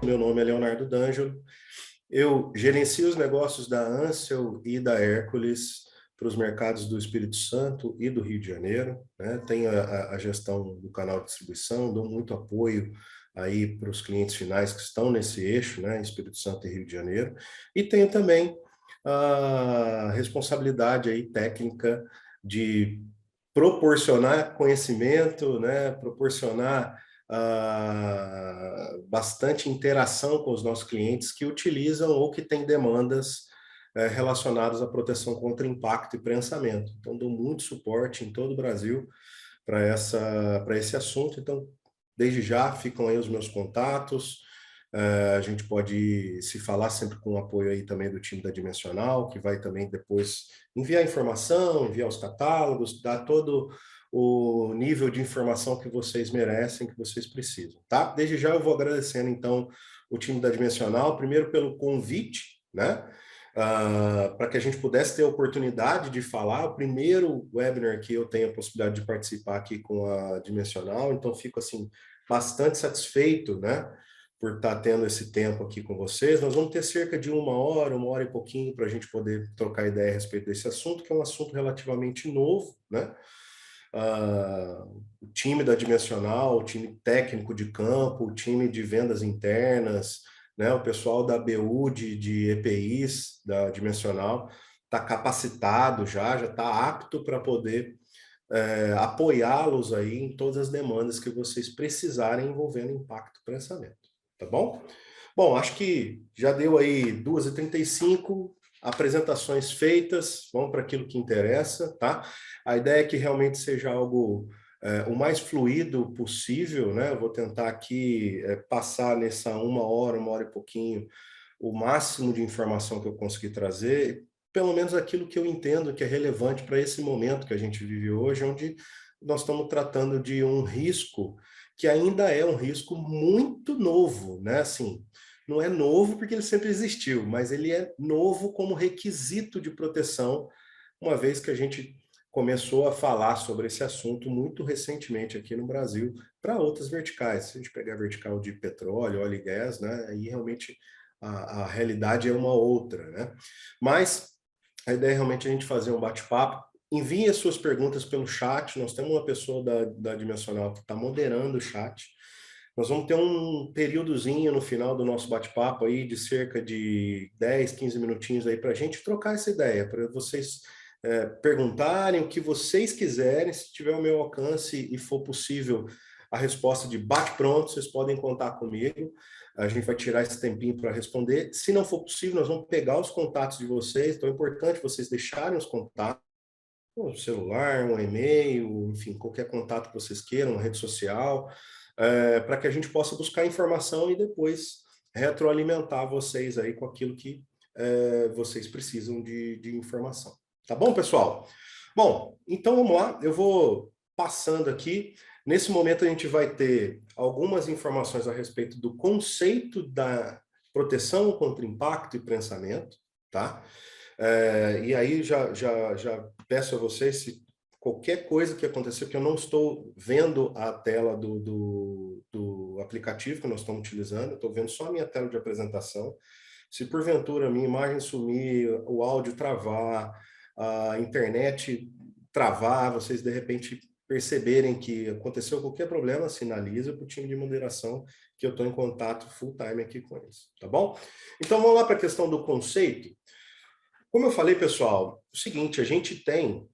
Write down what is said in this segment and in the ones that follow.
Meu nome é Leonardo D'Angelo. Eu gerencio os negócios da Ansel e da Hércules para os mercados do Espírito Santo e do Rio de Janeiro, né? Tenho a gestão do canal de distribuição, dou muito apoio aí para os clientes finais que estão nesse eixo, né? Espírito Santo e Rio de Janeiro. E tenho também a responsabilidade aí técnica de proporcionar conhecimento, né? Proporcionar bastante interação com os nossos clientes que utilizam ou que têm demandas relacionadas à proteção contra impacto e prensamento. Então, dou muito suporte em todo o Brasil para esse assunto. Então, desde já, ficam aí os meus contatos. A gente pode se falar sempre com o apoio aí também do time da Dimensional, que vai também depois enviar informação, enviar os catálogos, dar todo o nível de informação que vocês merecem, que vocês precisam, tá? Desde já eu vou agradecendo, então, o time da Dimensional, primeiro pelo convite, né? Para que a gente pudesse ter a oportunidade de falar, o primeiro webinar que eu tenho a possibilidade de participar aqui com a Dimensional, então fico, assim, bastante satisfeito, né? Por estar tendo esse tempo aqui com vocês. Nós vamos ter cerca de uma hora e pouquinho para a gente poder trocar ideia a respeito desse assunto, que é um assunto relativamente novo, né? O time da Dimensional, o time técnico de campo, o time de vendas internas, né? O pessoal da BU de EPIs da Dimensional está capacitado já está apto para poder apoiá-los aí em todas as demandas que vocês precisarem envolvendo impacto e pensamento. Tá bom? Bom, acho que já deu aí 2h35, apresentações feitas, vamos para aquilo que interessa, tá? A ideia é que realmente seja algo o mais fluido possível, né? Eu vou tentar aqui passar nessa uma hora e pouquinho, o máximo de informação que eu conseguir trazer, pelo menos aquilo que eu entendo que é relevante para esse momento que a gente vive hoje, onde nós estamos tratando de um risco que ainda é um risco muito novo, né? Assim, não é novo porque ele sempre existiu, mas ele é novo como requisito de proteção, uma vez que a gente começou a falar sobre esse assunto muito recentemente aqui no Brasil, para outras verticais. Se a gente pegar a vertical de petróleo, óleo e gás, né? Aí realmente a realidade é uma outra, né? Mas a ideia é realmente a gente fazer um bate-papo. Envie as suas perguntas pelo chat. Nós temos uma pessoa da Dimensional que está moderando o chat. Nós vamos ter um períodozinho no final do nosso bate-papo aí de cerca de 10, 15 minutinhos aí para a gente trocar essa ideia, para vocês perguntarem o que vocês quiserem. Se tiver o meu alcance e for possível a resposta de bate-pronto, vocês podem contar comigo. A gente vai tirar esse tempinho para responder. Se não for possível, nós vamos pegar os contatos de vocês. Então é importante vocês deixarem os contatos, um celular, um e-mail, enfim, qualquer contato que vocês queiram, uma rede social, para que a gente possa buscar informação e depois retroalimentar vocês aí com aquilo que vocês precisam de informação. Tá bom, pessoal? Bom, então vamos lá. Eu vou passando aqui. Nesse momento a gente vai ter algumas informações a respeito do conceito da proteção contra impacto e prensamento, tá? E aí já peço a vocês, se qualquer coisa que acontecer, porque eu não estou vendo a tela do aplicativo que nós estamos utilizando, eu estou vendo só a minha tela de apresentação. Se porventura a minha imagem sumir, o áudio travar, a internet travar, vocês de repente perceberem que aconteceu qualquer problema, sinaliza para o time de moderação que eu estou em contato full time aqui com eles, tá bom? Então vamos lá para a questão do conceito. Como eu falei, pessoal, é o seguinte, a gente tem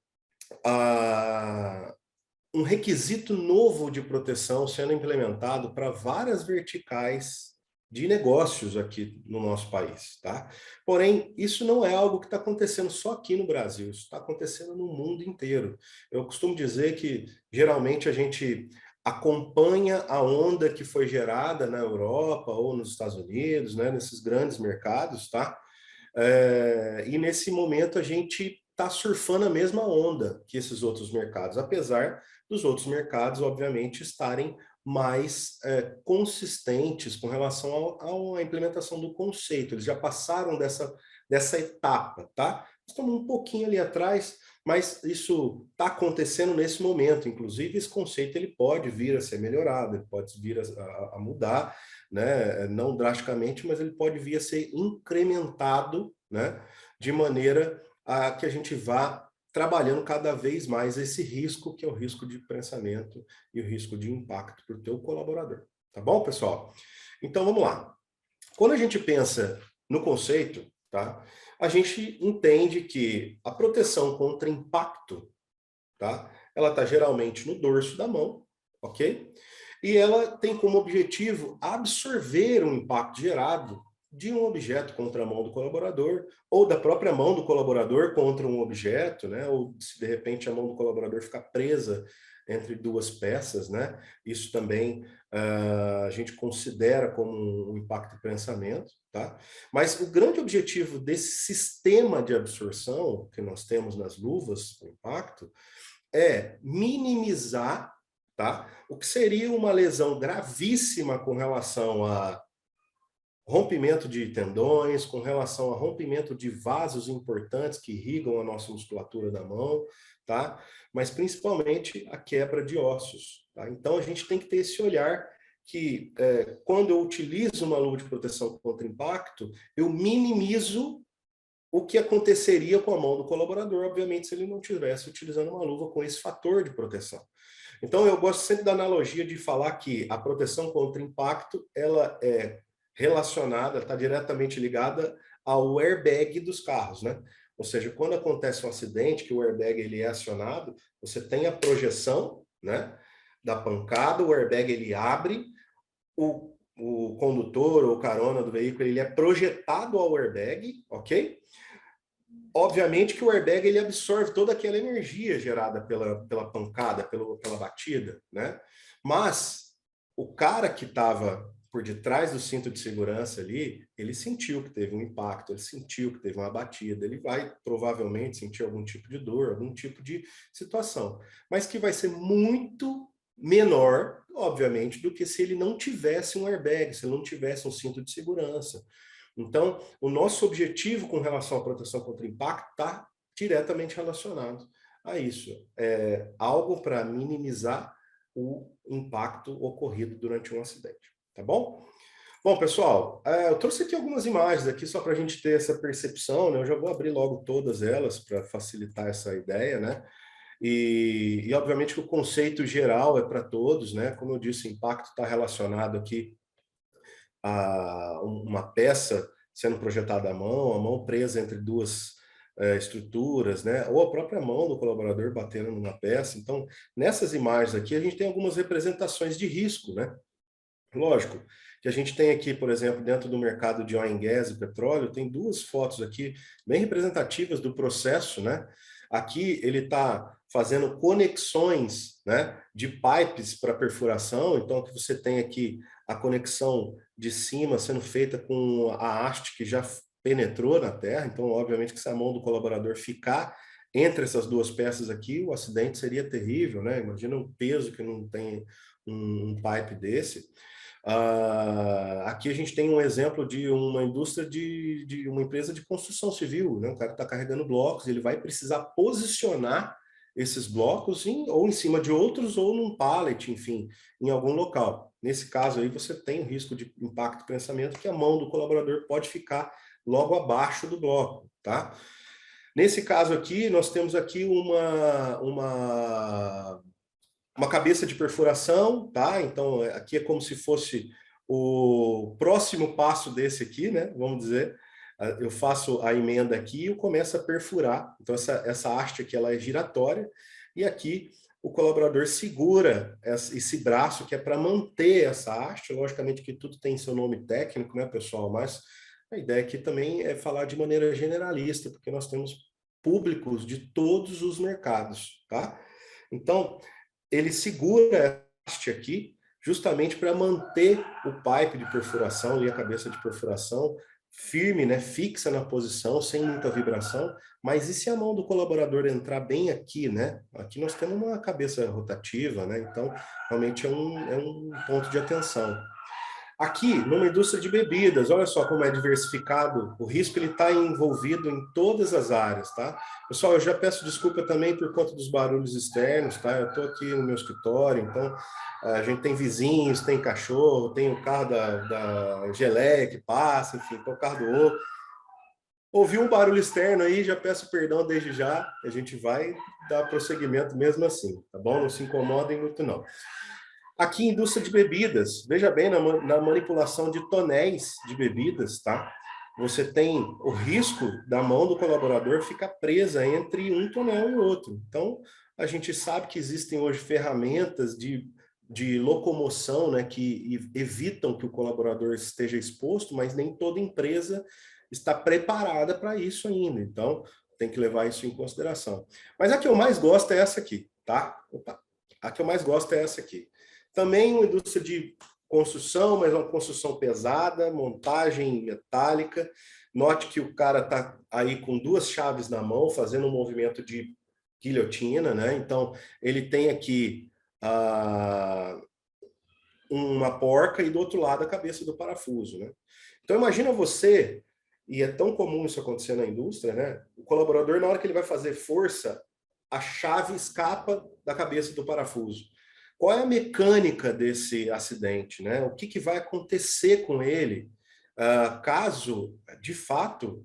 um requisito novo de proteção sendo implementado para várias verticais de negócios aqui no nosso país, tá? Porém, isso não é algo que está acontecendo só aqui no Brasil, isso está acontecendo no mundo inteiro. Eu costumo dizer que, geralmente, a gente acompanha a onda que foi gerada na Europa ou nos Estados Unidos, né, nesses grandes mercados, tá? E nesse momento a gente está surfando a mesma onda que esses outros mercados, apesar dos outros mercados, obviamente, estarem mais consistentes com relação à implementação do conceito. Eles já passaram dessa etapa, tá? Estamos um pouquinho ali atrás, mas isso está acontecendo nesse momento. Inclusive, esse conceito ele pode vir a ser melhorado, ele pode vir a mudar, né? Não drasticamente, mas ele pode vir a ser incrementado, né? De maneira a que a gente vá trabalhando cada vez mais esse risco, que é o risco de pensamento e o risco de impacto para o teu colaborador. Tá bom, pessoal? Então, vamos lá. Quando a gente pensa no conceito, tá? A gente entende que a proteção contra impacto, tá? Ela está geralmente no dorso da mão, ok? E ela tem como objetivo absorver o impacto gerado de um objeto contra a mão do colaborador, ou da própria mão do colaborador contra um objeto, né? Ou se de repente a mão do colaborador ficar presa entre duas peças, né? Isso também a gente considera como um impacto de pensamento, tá? Mas o grande objetivo desse sistema de absorção que nós temos nas luvas, o impacto, é minimizar, tá? O que seria uma lesão gravíssima com relação a rompimento de tendões, com relação a rompimento de vasos importantes que irrigam a nossa musculatura da mão, tá? Mas principalmente a quebra de ossos, tá? Então a gente tem que ter esse olhar que quando eu utilizo uma luva de proteção contra impacto, eu minimizo o que aconteceria com a mão do colaborador, obviamente, se ele não estivesse utilizando uma luva com esse fator de proteção. Então, eu gosto sempre da analogia de falar que a proteção contra impacto, ela é relacionada, está diretamente ligada ao airbag dos carros, né? Ou seja, quando acontece um acidente, que o airbag ele é acionado, você tem a projeção, né, da pancada, o airbag ele abre, o condutor ou carona do veículo ele é projetado ao airbag, ok? Obviamente que o airbag ele absorve toda aquela energia gerada pela pancada, pela batida, né? Mas o cara que estava por detrás do cinto de segurança ali, ele sentiu que teve um impacto, ele sentiu que teve uma batida, ele vai provavelmente sentir algum tipo de dor, algum tipo de situação, mas que vai ser muito menor, obviamente, do que se ele não tivesse um airbag, se ele não tivesse um cinto de segurança. Então, o nosso objetivo com relação à proteção contra impacto está diretamente relacionado a isso. É algo para minimizar o impacto ocorrido durante um acidente. Tá bom? Bom, pessoal, eu trouxe aqui algumas imagens aqui só para a gente ter essa percepção, né? Eu já vou abrir logo todas elas para facilitar essa ideia, né? E obviamente que o conceito geral é para todos, né? Como eu disse, o impacto está relacionado aqui a uma peça sendo projetada à mão, a mão presa entre duas estruturas, né? Ou a própria mão do colaborador batendo numa peça. Então, nessas imagens aqui, a gente tem algumas representações de risco, né? Lógico que a gente tem aqui, por exemplo, dentro do mercado de oil and gas e petróleo, tem duas fotos aqui bem representativas do processo, né? Aqui ele está fazendo conexões, né, de pipes para perfuração, então que você tem aqui a conexão de cima sendo feita com a haste que já penetrou na terra, então obviamente que se a mão do colaborador ficar entre essas duas peças aqui, o acidente seria terrível, né? Imagina o peso que não tem um pipe desse. Aqui a gente tem um exemplo de uma indústria de uma empresa de construção civil, né? O cara está carregando blocos, ele vai precisar posicionar esses blocos ou em cima de outros ou num pallet, enfim, em algum local. Nesse caso aí você tem o risco de impacto de pensamento que a mão do colaborador pode ficar logo abaixo do bloco, tá? Nesse caso aqui, nós temos aqui uma cabeça de perfuração, tá? Então, aqui é como se fosse o próximo passo desse aqui, né? Vamos dizer, eu faço a emenda aqui e eu começo a perfurar. Então, essa haste aqui, ela é giratória, e aqui o colaborador segura esse braço que é para manter essa haste. Logicamente que tudo tem seu nome técnico, né, pessoal? Mas a ideia aqui também é falar de maneira generalista, porque nós temos públicos de todos os mercados, tá? Então, ele segura a haste aqui justamente para manter o pipe de perfuração e a cabeça de perfuração firme, né, fixa na posição, sem muita vibração. Mas e se a mão do colaborador entrar bem aqui, né? Aqui nós temos uma cabeça rotativa, né? Então, realmente é um ponto de atenção. Aqui, numa indústria de bebidas, olha só como é diversificado, o risco ele está envolvido em todas as áreas, tá? Pessoal, eu já peço desculpa também por conta dos barulhos externos, tá? Eu estou aqui no meu escritório, então a gente tem vizinhos, tem cachorro, tem o carro da geleia que passa, enfim, tem o carro do outro. Ouvi um barulho externo aí, já peço perdão desde já, a gente vai dar prosseguimento mesmo assim, tá bom? Não se incomodem muito não. Aqui, indústria de bebidas, veja bem, na manipulação de tonéis de bebidas, tá? Você tem o risco da mão do colaborador ficar presa entre um tonel e outro. Então, a gente sabe que existem hoje ferramentas de locomoção, né, que evitam que o colaborador esteja exposto, mas nem toda empresa está preparada para isso ainda. Então, tem que levar isso em consideração. Mas a que eu mais gosto é essa aqui, tá? Opa, a que eu mais gosto é essa aqui. Também uma indústria de construção, mas uma construção pesada, montagem metálica. Note que o cara está aí com duas chaves na mão, fazendo um movimento de guilhotina, né? Então, ele tem aqui uma porca e do outro lado a cabeça do parafuso, né? Então, imagina você, e é tão comum isso acontecer na indústria, né? O colaborador, na hora que ele vai fazer força, a chave escapa da cabeça do parafuso. Qual é a mecânica desse acidente, né? O que vai acontecer com ele caso, de fato,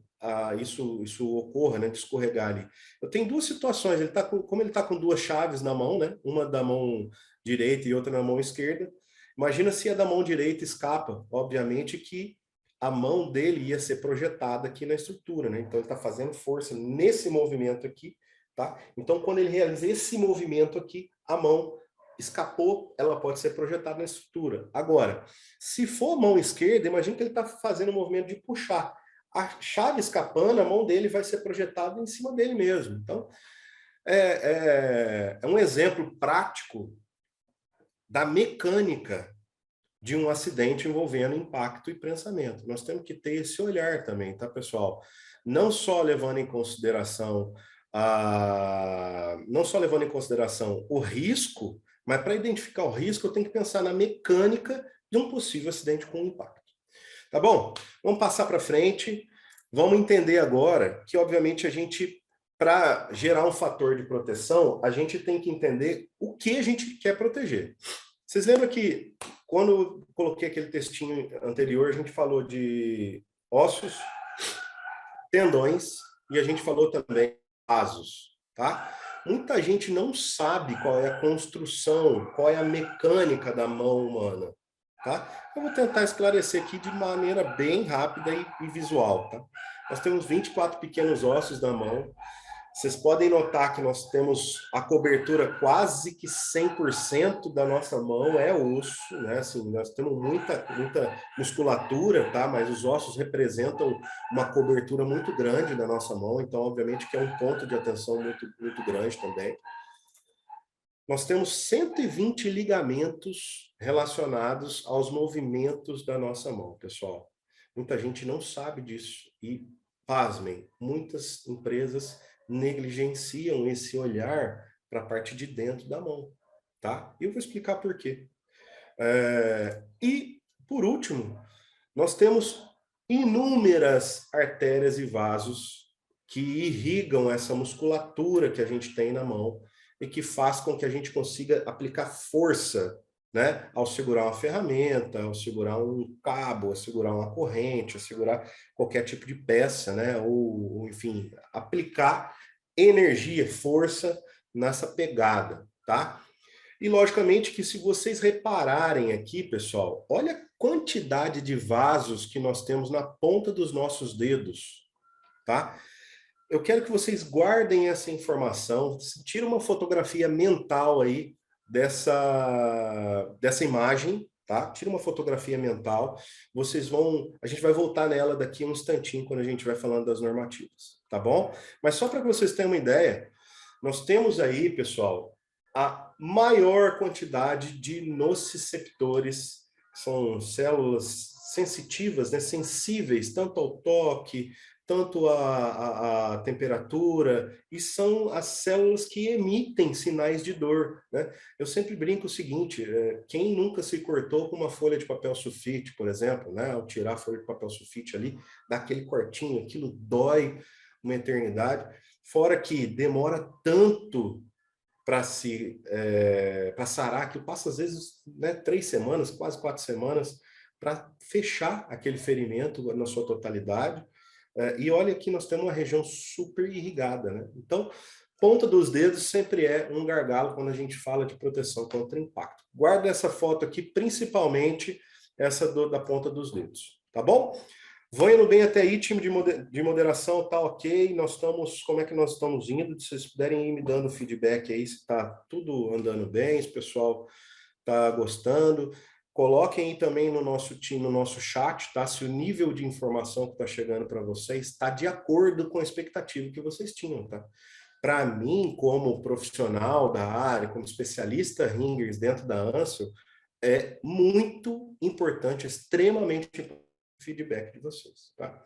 isso ocorra, né? De escorregar ali. Eu tenho duas situações. Como ele está com duas chaves na mão, né? Uma da mão direita e outra na mão esquerda. Imagina se a da mão direita escapa. Obviamente que a mão dele ia ser projetada aqui na estrutura, né? Então ele está fazendo força nesse movimento aqui, tá? Então quando ele realiza esse movimento aqui, a mão escapou, ela pode ser projetada na estrutura. Agora, se for mão esquerda, imagina que ele está fazendo o movimento de puxar. A chave escapando, a mão dele vai ser projetada em cima dele mesmo. Então, é um exemplo prático da mecânica de um acidente envolvendo impacto e prensamento. Nós temos que ter esse olhar também, tá, pessoal? Não só levando em consideração o risco, mas para identificar o risco, eu tenho que pensar na mecânica de um possível acidente com impacto. Tá bom? Vamos passar para frente. Vamos entender agora que, obviamente, para gerar um fator de proteção, a gente tem que entender o que a gente quer proteger. Vocês lembram que, quando eu coloquei aquele textinho anterior, a gente falou de ossos, tendões, e a gente falou também de vasos, tá? Muita gente não sabe qual é a construção, qual é a mecânica da mão humana, tá? Eu vou tentar esclarecer aqui de maneira bem rápida e visual, tá? Nós temos 24 pequenos ossos na mão. Vocês podem notar que nós temos a cobertura quase que 100% da nossa mão é osso, né? Assim, nós temos muita musculatura, tá? Mas os ossos representam uma cobertura muito grande da nossa mão, então, obviamente, que é um ponto de atenção muito grande também. Nós temos 120 ligamentos relacionados aos movimentos da nossa mão, pessoal. Muita gente não sabe disso e, pasmem, muitas empresas negligenciam esse olhar para a parte de dentro da mão, tá? E eu vou explicar por quê. E, por último, nós temos inúmeras artérias e vasos que irrigam essa musculatura que a gente tem na mão e que faz com que a gente consiga aplicar força, né, ao segurar uma ferramenta, ao segurar um cabo, ao segurar uma corrente, ao segurar qualquer tipo de peça, né, ou enfim, aplicar energia, força nessa pegada, tá? E logicamente que se vocês repararem aqui, pessoal, olha a quantidade de vasos que nós temos na ponta dos nossos dedos, tá? Eu quero que vocês guardem essa informação, tira uma fotografia mental aí dessa imagem, tá? Tira uma fotografia mental, a gente vai voltar nela daqui a um instantinho quando a gente vai falando das normativas, tá bom? Mas só para que vocês tenham uma ideia, nós temos aí, pessoal, a maior quantidade de nociceptores, são células sensitivas, né, sensíveis tanto ao toque, tanto a temperatura, e são as células que emitem sinais de dor, né? Eu sempre brinco o seguinte, quem nunca se cortou com uma folha de papel sulfite, por exemplo, né? Ao tirar a folha de papel sulfite ali, dá aquele cortinho, aquilo dói uma eternidade, fora que demora tanto para sarar, que passa às vezes, né, 3 semanas, quase 4 semanas, para fechar aquele ferimento na sua totalidade. E olha que nós temos uma região super irrigada, né? Então, ponta dos dedos sempre é um gargalo quando a gente fala de proteção contra impacto. Guarda essa foto aqui, principalmente essa da ponta dos dedos, tá bom? Vão indo bem até aí, time de moderação, tá ok? Nós estamos, como é que nós estamos indo? Se vocês puderem ir me dando feedback aí, se tá tudo andando bem, se o pessoal tá gostando. Coloquem aí também no nosso time, no nosso chat, tá? Se o nível de informação que está chegando para vocês está de acordo com a expectativa que vocês tinham, tá? Para mim, como profissional da área, como especialista ringers dentro da Ansel, é muito importante, extremamente importante o feedback de vocês, tá?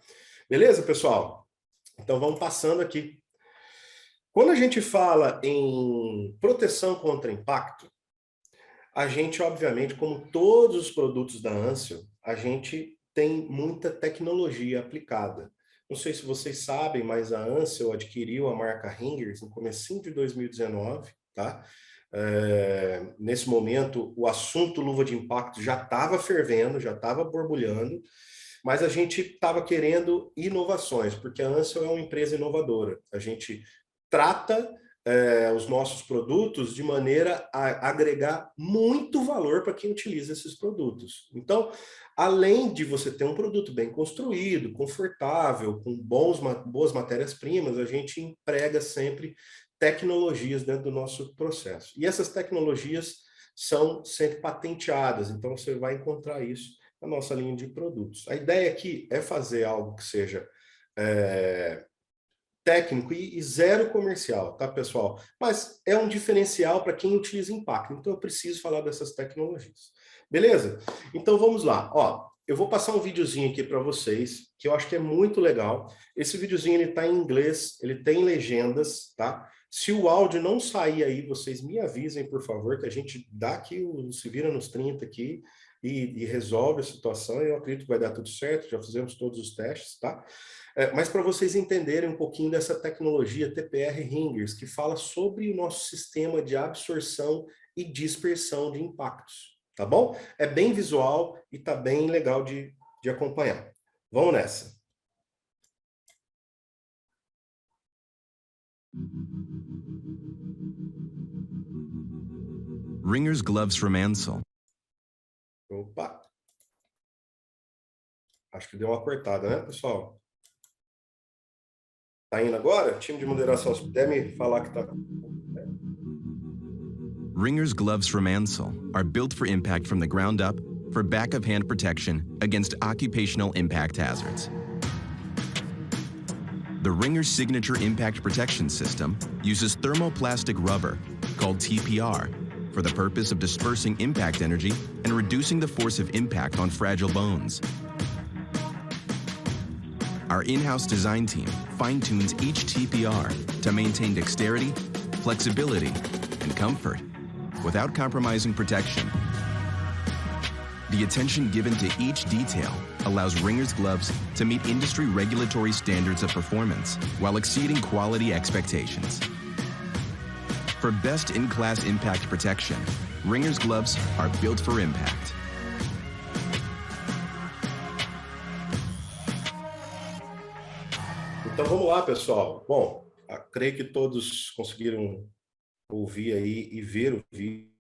Beleza, pessoal? Então vamos passando aqui. Quando a gente fala em proteção contra impacto, a gente, obviamente, como todos os produtos da Ansel, a gente tem muita tecnologia aplicada. Não sei se vocês sabem, mas a Ansel adquiriu a marca Ringers no comecinho de 2019, tá? Nesse momento, o assunto luva de impacto já estava fervendo, já estava borbulhando, mas a gente estava querendo inovações, porque a Ansel é uma empresa inovadora. A gente trata os nossos produtos de maneira a agregar muito valor para quem utiliza esses produtos. Então, além de você ter um produto bem construído, confortável, com boas matérias-primas, a gente emprega sempre tecnologias dentro do nosso processo. E essas tecnologias são sempre patenteadas, então você vai encontrar isso na nossa linha de produtos. A ideia aqui é fazer algo que seja técnico e zero comercial, tá, pessoal? Mas é um diferencial para quem utiliza impacto, então eu preciso falar dessas tecnologias. Beleza? Então vamos lá. Ó, eu vou passar um videozinho aqui para vocês, que eu acho que é muito legal. Esse videozinho ele está em inglês, ele tem legendas, tá? Se o áudio não sair aí, vocês me avisem, por favor, que a gente dá aqui, se vira nos 30 aqui e resolve a situação. Eu acredito que vai dar tudo certo, já fizemos todos os testes, tá? Mas para vocês entenderem um pouquinho dessa tecnologia TPR Ringers, que fala sobre o nosso sistema de absorção e dispersão de impactos, tá bom? É bem visual e tá bem legal de acompanhar. Vamos nessa. Ringers gloves from Ansel. Opa! Acho que deu uma cortada, né, pessoal? Tá indo agora? Time de moderação, se puder me falar que tá... Ringers gloves from Ansel are built for impact from the ground up for back-of-hand protection against occupational impact hazards. The Ringers Signature Impact Protection System uses thermoplastic rubber, called TPR, for the purpose of dispersing impact energy and reducing the force of impact on fragile bones. Our in-house design team fine-tunes each TPR to maintain dexterity, flexibility, and comfort without compromising protection. The attention given to each detail allows Ringers gloves to meet industry regulatory standards of performance while exceeding quality expectations. For best-in-class impact protection, Ringers gloves are built for impact. Então vamos lá, pessoal. Bom, creio que todos conseguiram ouvir aí e ver o vídeo.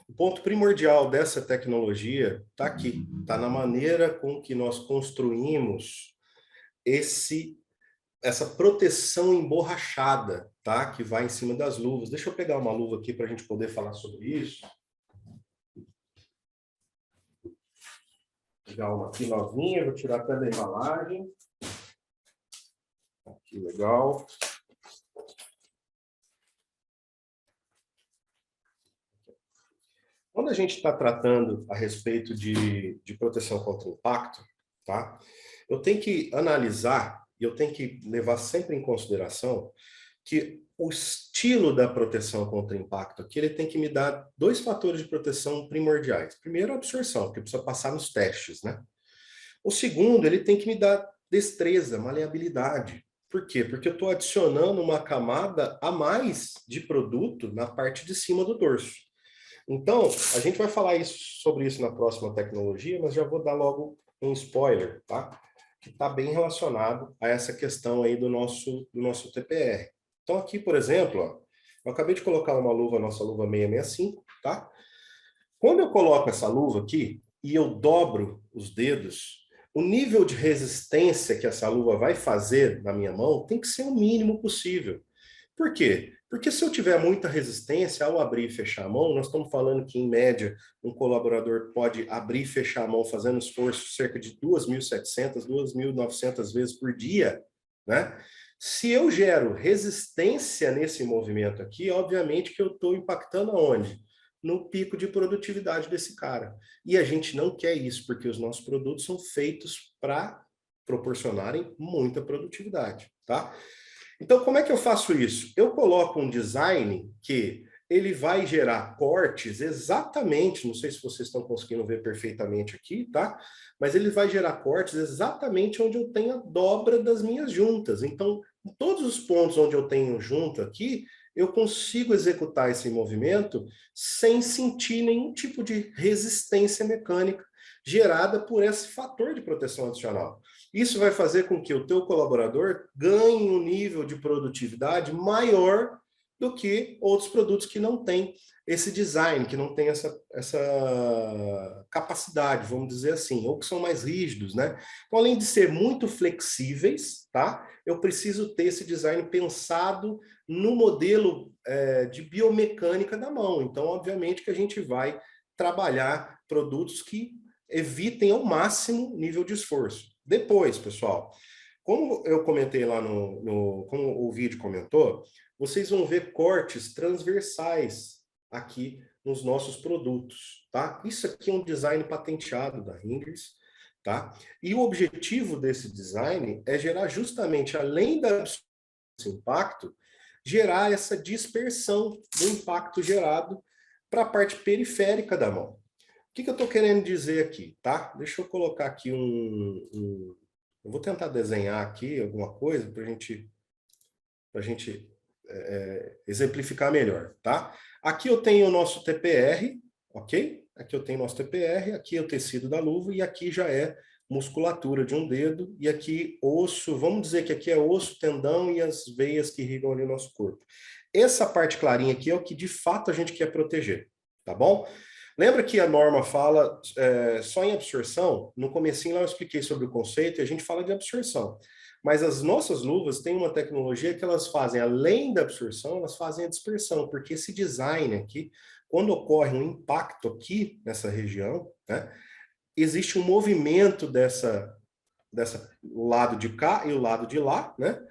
O ponto primordial dessa tecnologia está aqui, está na maneira com que nós construímos essa proteção emborrachada, tá? Que vai em cima das luvas. Deixa eu pegar uma luva aqui para a gente poder falar sobre isso. Vou pegar uma aqui novinha, vou tirar até da embalagem. Que legal. Quando a gente está tratando a respeito de proteção contra o impacto, tá? Eu tenho que analisar e eu tenho que levar sempre em consideração que o estilo da proteção contra impacto aqui, ele tem que me dar dois fatores de proteção primordiais. Primeiro, a absorção, porque precisa passar nos testes, né? O segundo, ele tem que me dar destreza, maleabilidade. Por quê? Porque eu estou adicionando uma camada a mais de produto na parte de cima do dorso. Então, a gente vai falar sobre isso na próxima tecnologia, mas já vou dar logo um spoiler, tá? Que está bem relacionado a essa questão aí do nosso TPR. Então, aqui, por exemplo, ó, eu acabei de colocar uma luva, nossa luva 665, tá? Quando eu coloco essa luva aqui e eu dobro os dedos, o nível de resistência que essa luva vai fazer na minha mão tem que ser o mínimo possível. Por quê? Porque se eu tiver muita resistência ao abrir e fechar a mão, nós estamos falando que, em média, um colaborador pode abrir e fechar a mão fazendo esforço cerca de 2.700, 2.900 vezes por dia, né? Se eu gero resistência nesse movimento aqui, obviamente que eu estou impactando aonde? No pico de produtividade desse cara. E a gente não quer isso, porque os nossos produtos são feitos para proporcionarem muita produtividade, tá? Então, como é que eu faço isso? Eu coloco um design que ele vai gerar cortes exatamente, não sei se vocês estão conseguindo ver perfeitamente aqui, tá? Mas ele vai gerar cortes exatamente onde eu tenho a dobra das minhas juntas. Então, em todos os pontos onde eu tenho junta aqui, eu consigo executar esse movimento sem sentir nenhum tipo de resistência mecânica gerada por esse fator de proteção adicional. Isso vai fazer com que o teu colaborador ganhe um nível de produtividade maior do que outros produtos que não têm esse design, que não tem essa capacidade, vamos dizer assim, ou que são mais rígidos, né? Então, além de ser muito flexíveis, tá? Eu preciso ter esse design pensado no modelo de biomecânica da mão. Então, obviamente que a gente vai trabalhar produtos que evitem ao máximo nível de esforço. Depois, pessoal, como eu comentei lá como o vídeo comentou, vocês vão ver cortes transversais aqui nos nossos produtos, tá? Isso aqui é um design patenteado da Ringers, tá? E o objetivo desse design é gerar justamente, além desse impacto, gerar essa dispersão do impacto gerado para a parte periférica da mão. O que eu estou querendo dizer aqui, tá? Deixa eu colocar aqui eu vou tentar desenhar aqui alguma coisa para a gente exemplificar melhor, tá? Aqui eu tenho o nosso TPR, ok? Aqui eu tenho o nosso TPR, aqui é o tecido da luva e aqui já é musculatura de um dedo e aqui osso, vamos dizer que aqui é osso, tendão e as veias que irrigam ali o nosso corpo. Essa parte clarinha aqui é o que de fato a gente quer proteger, tá bom? Lembra que a norma fala só em absorção? No comecinho lá eu expliquei sobre o conceito e a gente fala de absorção. Mas as nossas luvas têm uma tecnologia que elas fazem, além da absorção, elas fazem a dispersão, porque esse design aqui, quando ocorre um impacto aqui nessa região, né, existe um movimento dessa o lado de cá e o lado de lá, né,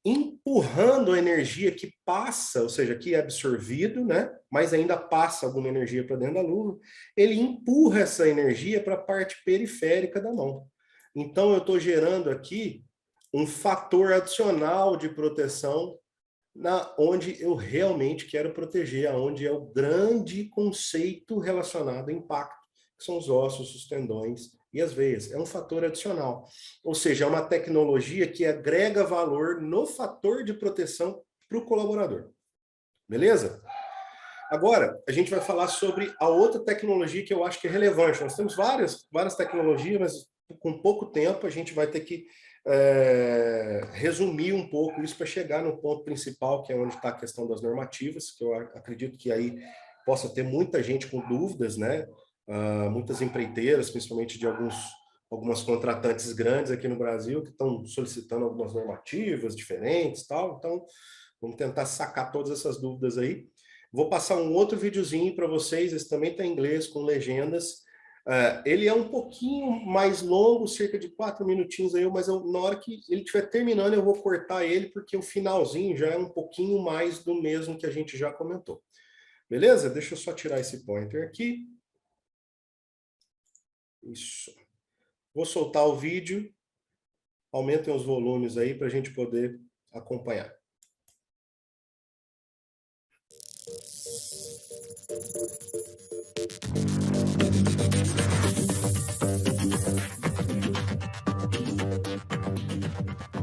empurrando a energia que passa, ou seja, que é absorvido, né, mas ainda passa alguma energia para dentro da luva, ele empurra essa energia para a parte periférica da mão. Então, eu estou gerando aqui um fator adicional de proteção onde eu realmente quero proteger, aonde é o grande conceito relacionado ao impacto, que são os ossos, os tendões e as veias. É um fator adicional. Ou seja, é uma tecnologia que agrega valor no fator de proteção para o colaborador. Beleza? Agora, a gente vai falar sobre a outra tecnologia que eu acho que é relevante. Nós temos várias tecnologias, mas com pouco tempo a gente vai ter que resumir um pouco isso para chegar no ponto principal, que é onde está a questão das normativas, que eu acredito que aí possa ter muita gente com dúvidas, né? Muitas empreiteiras, principalmente de algumas contratantes grandes aqui no Brasil, que estão solicitando algumas normativas diferentes, tal. Então, vamos tentar sacar todas essas dúvidas aí. Vou passar um outro videozinho para vocês, esse também está em inglês, com legendas. Ele é um pouquinho mais longo, cerca de 4 minutinhos aí, mas na hora que ele estiver terminando, eu vou cortar ele, porque o finalzinho já é um pouquinho mais do mesmo que a gente já comentou. Beleza? Deixa eu só tirar esse pointer aqui. Isso. Vou soltar o vídeo. aumentem os volumes aí para a gente poder acompanhar.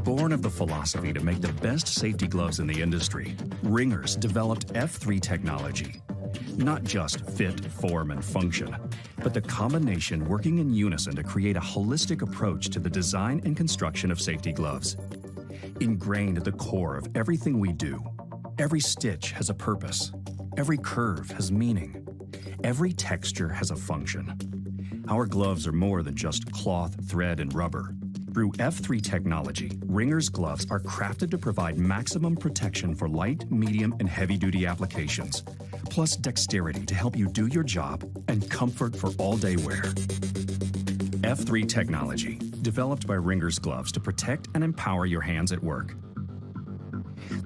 Born of the philosophy to make the best safety gloves in the industry, Ringers developed F3 technology. Not just fit, form, and function, but the combination working in unison to create a holistic approach to the design and construction of safety gloves. Ingrained at the core of everything we do, every stitch has a purpose, every curve has meaning, every texture has a function. Our gloves are more than just cloth, thread, and rubber. Through F3 technology, Ringers gloves are crafted to provide maximum protection for light, medium, and heavy-duty applications, plus dexterity to help you do your job and comfort for all-day wear. F3 technology, developed by Ringers gloves to protect and empower your hands at work.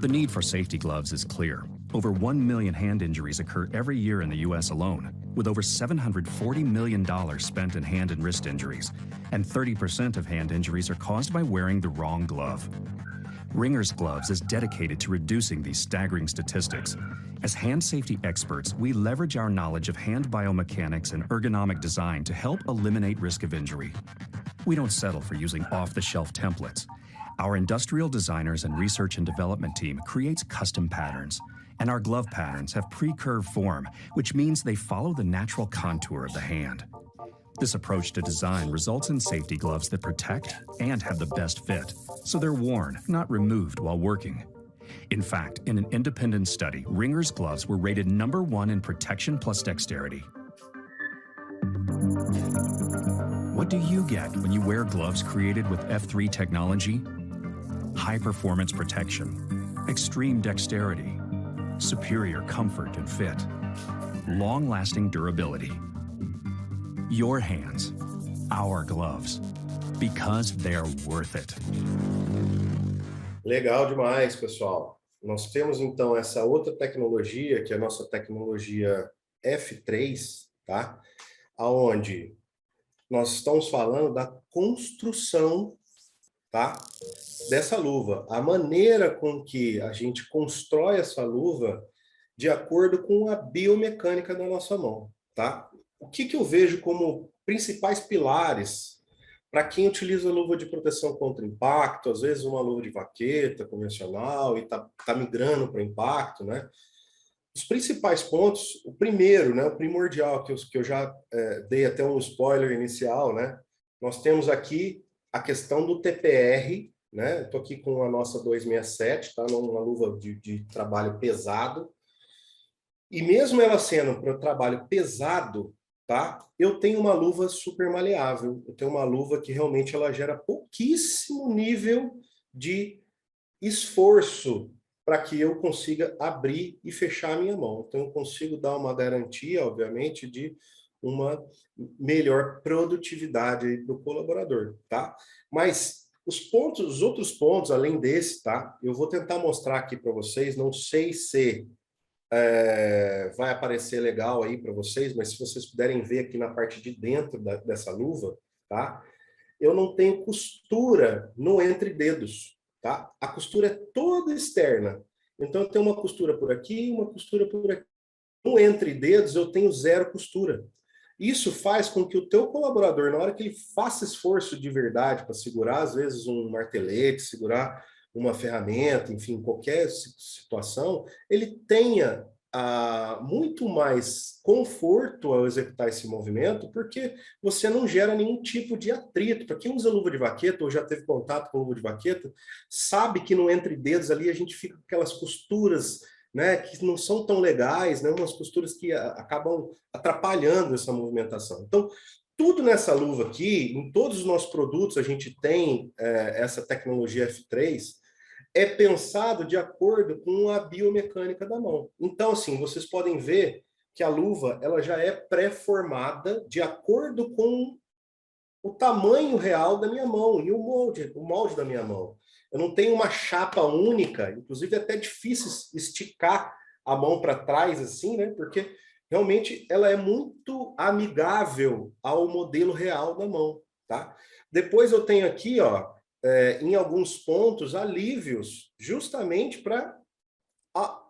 The need for safety gloves is clear. Over 1 million hand injuries occur every year in the U.S. alone, with over $740 million spent in hand and wrist injuries, and 30% of hand injuries are caused by wearing the wrong glove. Ringers Gloves is dedicated to reducing these staggering statistics. As hand safety experts, we leverage our knowledge of hand biomechanics and ergonomic design to help eliminate risk of injury. We don't settle for using off-the-shelf templates. Our industrial designers and research and development team creates custom patterns, and our glove patterns have pre-curved form, which means they follow the natural contour of the hand. This approach to design results in safety gloves that protect and have the best fit, so they're worn, not removed while working. In fact, in an independent study, Ringers gloves were rated #1 in protection plus dexterity. What do you get when you wear gloves created with F3 technology? High-performance protection, extreme dexterity, superior comfort and fit, long-lasting durability. Your hands, our gloves, because they're worth it. Legal demais, pessoal. Nós temos, então, essa outra tecnologia, que é a nossa tecnologia F3, tá? Aonde nós estamos falando da construção, tá? Dessa luva. A maneira com que a gente constrói essa luva de acordo com a biomecânica da nossa mão, tá? O que eu vejo como principais pilares para quem utiliza luva de proteção contra impacto, às vezes uma luva de vaqueta convencional e tá migrando para impacto, né? Os principais pontos, o primeiro, né, o primordial, que eu já dei até um spoiler inicial, né? Nós temos aqui a questão do TPR, né? Estou aqui com a nossa 267, tá? Uma luva de trabalho pesado. E mesmo ela sendo para o trabalho pesado, tá? Eu tenho uma luva super maleável. Eu tenho uma luva que realmente ela gera pouquíssimo nível de esforço para que eu consiga abrir e fechar a minha mão. Então, eu consigo dar uma garantia, obviamente, de uma melhor produtividade para o colaborador, tá? Mas os outros pontos, além desse, tá? Eu vou tentar mostrar aqui para vocês, não sei se vai aparecer legal aí para vocês, mas se vocês puderem ver aqui na parte de dentro dessa luva, tá? Eu não tenho costura no entre-dedos, tá? A costura é toda externa. Então, eu tenho uma costura por aqui, uma costura por aqui. No entre-dedos, eu tenho 0 costura. Isso faz com que o teu colaborador, na hora que ele faça esforço de verdade para segurar, às vezes, um martelete, segurar uma ferramenta, enfim, qualquer situação, ele tenha muito mais conforto ao executar esse movimento, porque você não gera nenhum tipo de atrito. Para quem usa luva de vaqueta, ou já teve contato com luva de vaqueta, sabe que no entre-dedos ali a gente fica com aquelas costuras, né, que não são tão legais, né, umas costuras que acabam atrapalhando essa movimentação. Então, tudo nessa luva aqui, em todos os nossos produtos, a gente tem essa tecnologia F3, é pensado de acordo com a biomecânica da mão. Então, assim, vocês podem ver que a luva ela já é pré-formada de acordo com o tamanho real da minha mão e o molde da minha mão. Eu não tenho uma chapa única, inclusive é até difícil esticar a mão para trás assim, né? Porque realmente ela é muito amigável ao modelo real da mão, tá? Depois eu tenho aqui, ó, em alguns pontos, alívios, justamente para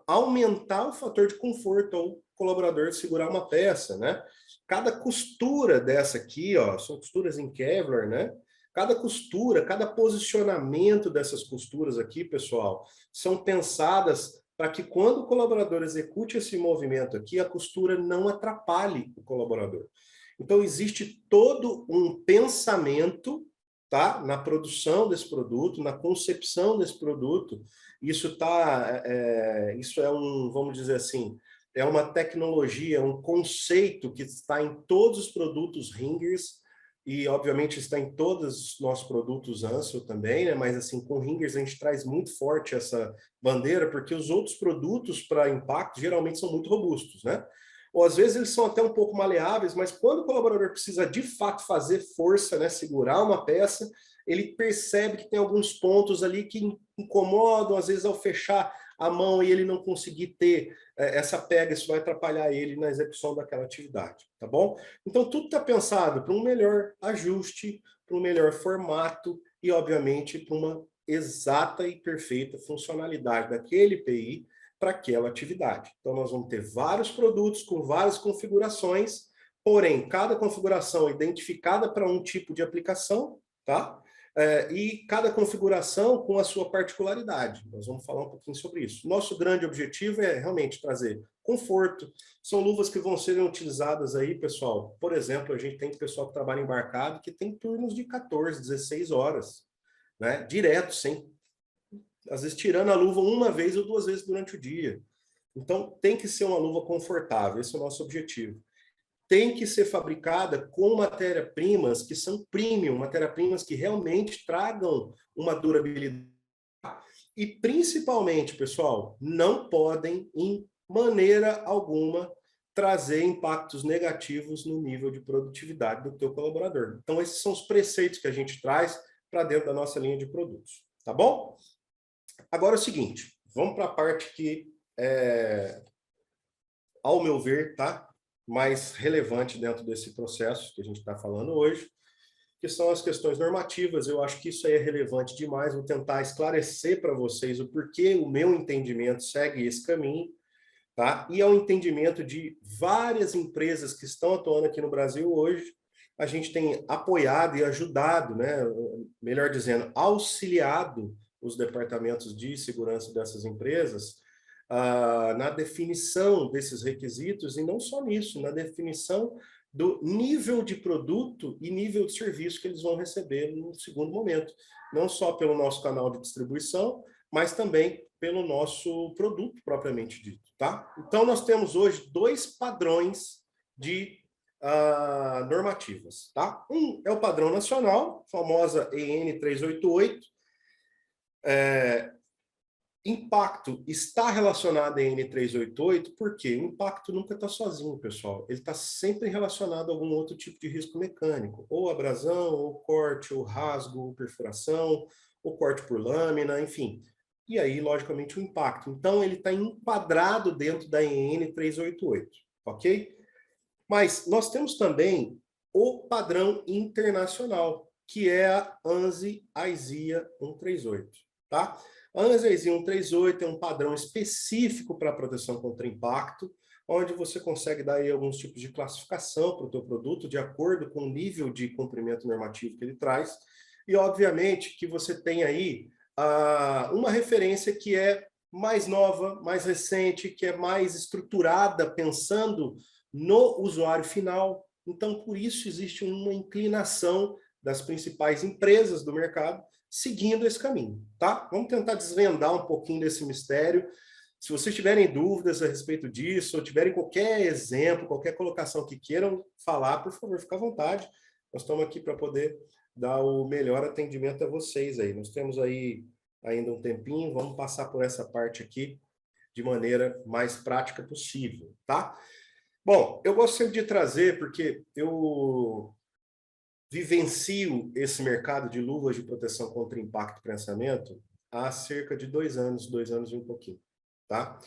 aumentar o fator de conforto ao colaborador segurar uma peça, né? Cada costura dessa aqui, ó, são costuras em Kevlar, né? Cada costura, cada posicionamento dessas costuras aqui, pessoal, são pensadas para que quando o colaborador execute esse movimento aqui, a costura não atrapalhe o colaborador. Então, existe todo um pensamento, tá, na produção desse produto, na concepção desse produto. Isso isso é um, vamos dizer assim, é uma tecnologia, um conceito que está em todos os produtos Ringers e, obviamente, está em todos os nossos produtos Ansel também, né? Mas, assim, com Ringers a gente traz muito forte essa bandeira, porque os outros produtos para impacto geralmente são muito robustos, né? Ou às vezes eles são até um pouco maleáveis, mas quando o colaborador precisa de fato fazer força, né, segurar uma peça, ele percebe que tem alguns pontos ali que incomodam, às vezes ao fechar a mão e ele não conseguir ter essa pega, isso vai atrapalhar ele na execução daquela atividade, tá bom? Então tudo está pensado para um melhor ajuste, para um melhor formato e, obviamente, para uma exata e perfeita funcionalidade daquele EPI para aquela atividade. Então, nós vamos ter vários produtos com várias configurações, porém, cada configuração é identificada para um tipo de aplicação, tá? E cada configuração com a sua particularidade. Nós vamos falar um pouquinho sobre isso. Nosso grande objetivo é realmente trazer conforto. São luvas que vão ser utilizadas aí, pessoal. Por exemplo, a gente tem pessoal que trabalha embarcado que tem turnos de 14, 16 horas, né? Direto, sem às vezes tirando a luva uma vez ou duas vezes durante o dia. Então, tem que ser uma luva confortável, esse é o nosso objetivo. Tem que ser fabricada com matéria-primas que são premium, matéria-primas que realmente tragam uma durabilidade. E, principalmente, pessoal, não podem, em maneira alguma, trazer impactos negativos no nível de produtividade do teu colaborador. Então, esses são os preceitos que a gente traz para dentro da nossa linha de produtos. Tá bom? Agora é o seguinte, vamos para a parte que, ao meu ver, tá mais relevante dentro desse processo que a gente está falando hoje, que são as questões normativas. Eu acho que isso aí é relevante demais, vou tentar esclarecer para vocês o porquê o meu entendimento segue esse caminho, tá? E ao entendimento de várias empresas que estão atuando aqui no Brasil hoje, a gente tem apoiado e ajudado, né, melhor dizendo, auxiliado os departamentos de segurança dessas empresas na definição desses requisitos, e não só nisso, na definição do nível de produto e nível de serviço que eles vão receber no segundo momento, não só pelo nosso canal de distribuição, mas também pelo nosso produto propriamente dito, tá? Então, nós temos hoje dois padrões de normativas, tá? Um é o padrão nacional, famosa EN 388, impacto está relacionado à N388, porque o impacto nunca está sozinho, pessoal. Ele está sempre relacionado a algum outro tipo de risco mecânico, ou abrasão, ou corte, ou rasgo, ou perfuração, ou corte por lâmina, enfim. E aí, logicamente, o impacto. Então, ele está enquadrado dentro da EN 388, ok? Mas nós temos também o padrão internacional, que é a ANSI AISIA 138, tá? A ANSI AISIA 138 é um padrão específico para a proteção contra impacto, onde você consegue dar aí alguns tipos de classificação para o teu produto, de acordo com o nível de cumprimento normativo que ele traz, e obviamente que você tem aí uma referência que é mais nova, mais recente, que é mais estruturada, pensando no usuário final. Então, por isso existe uma inclinação das principais empresas do mercado seguindo esse caminho, tá? Vamos tentar desvendar um pouquinho desse mistério. Se vocês tiverem dúvidas a respeito disso, ou tiverem qualquer exemplo, qualquer colocação que queiram falar, por favor, fica à vontade. Nós estamos aqui para poder dar o melhor atendimento a vocês aí. Nós temos aí ainda um tempinho, vamos passar por essa parte aqui de maneira mais prática possível, tá? Bom, eu gosto sempre de trazer, porque eu vivencio esse mercado de luvas de proteção contra impacto e prensamento há cerca de 2 anos e um pouquinho, tá?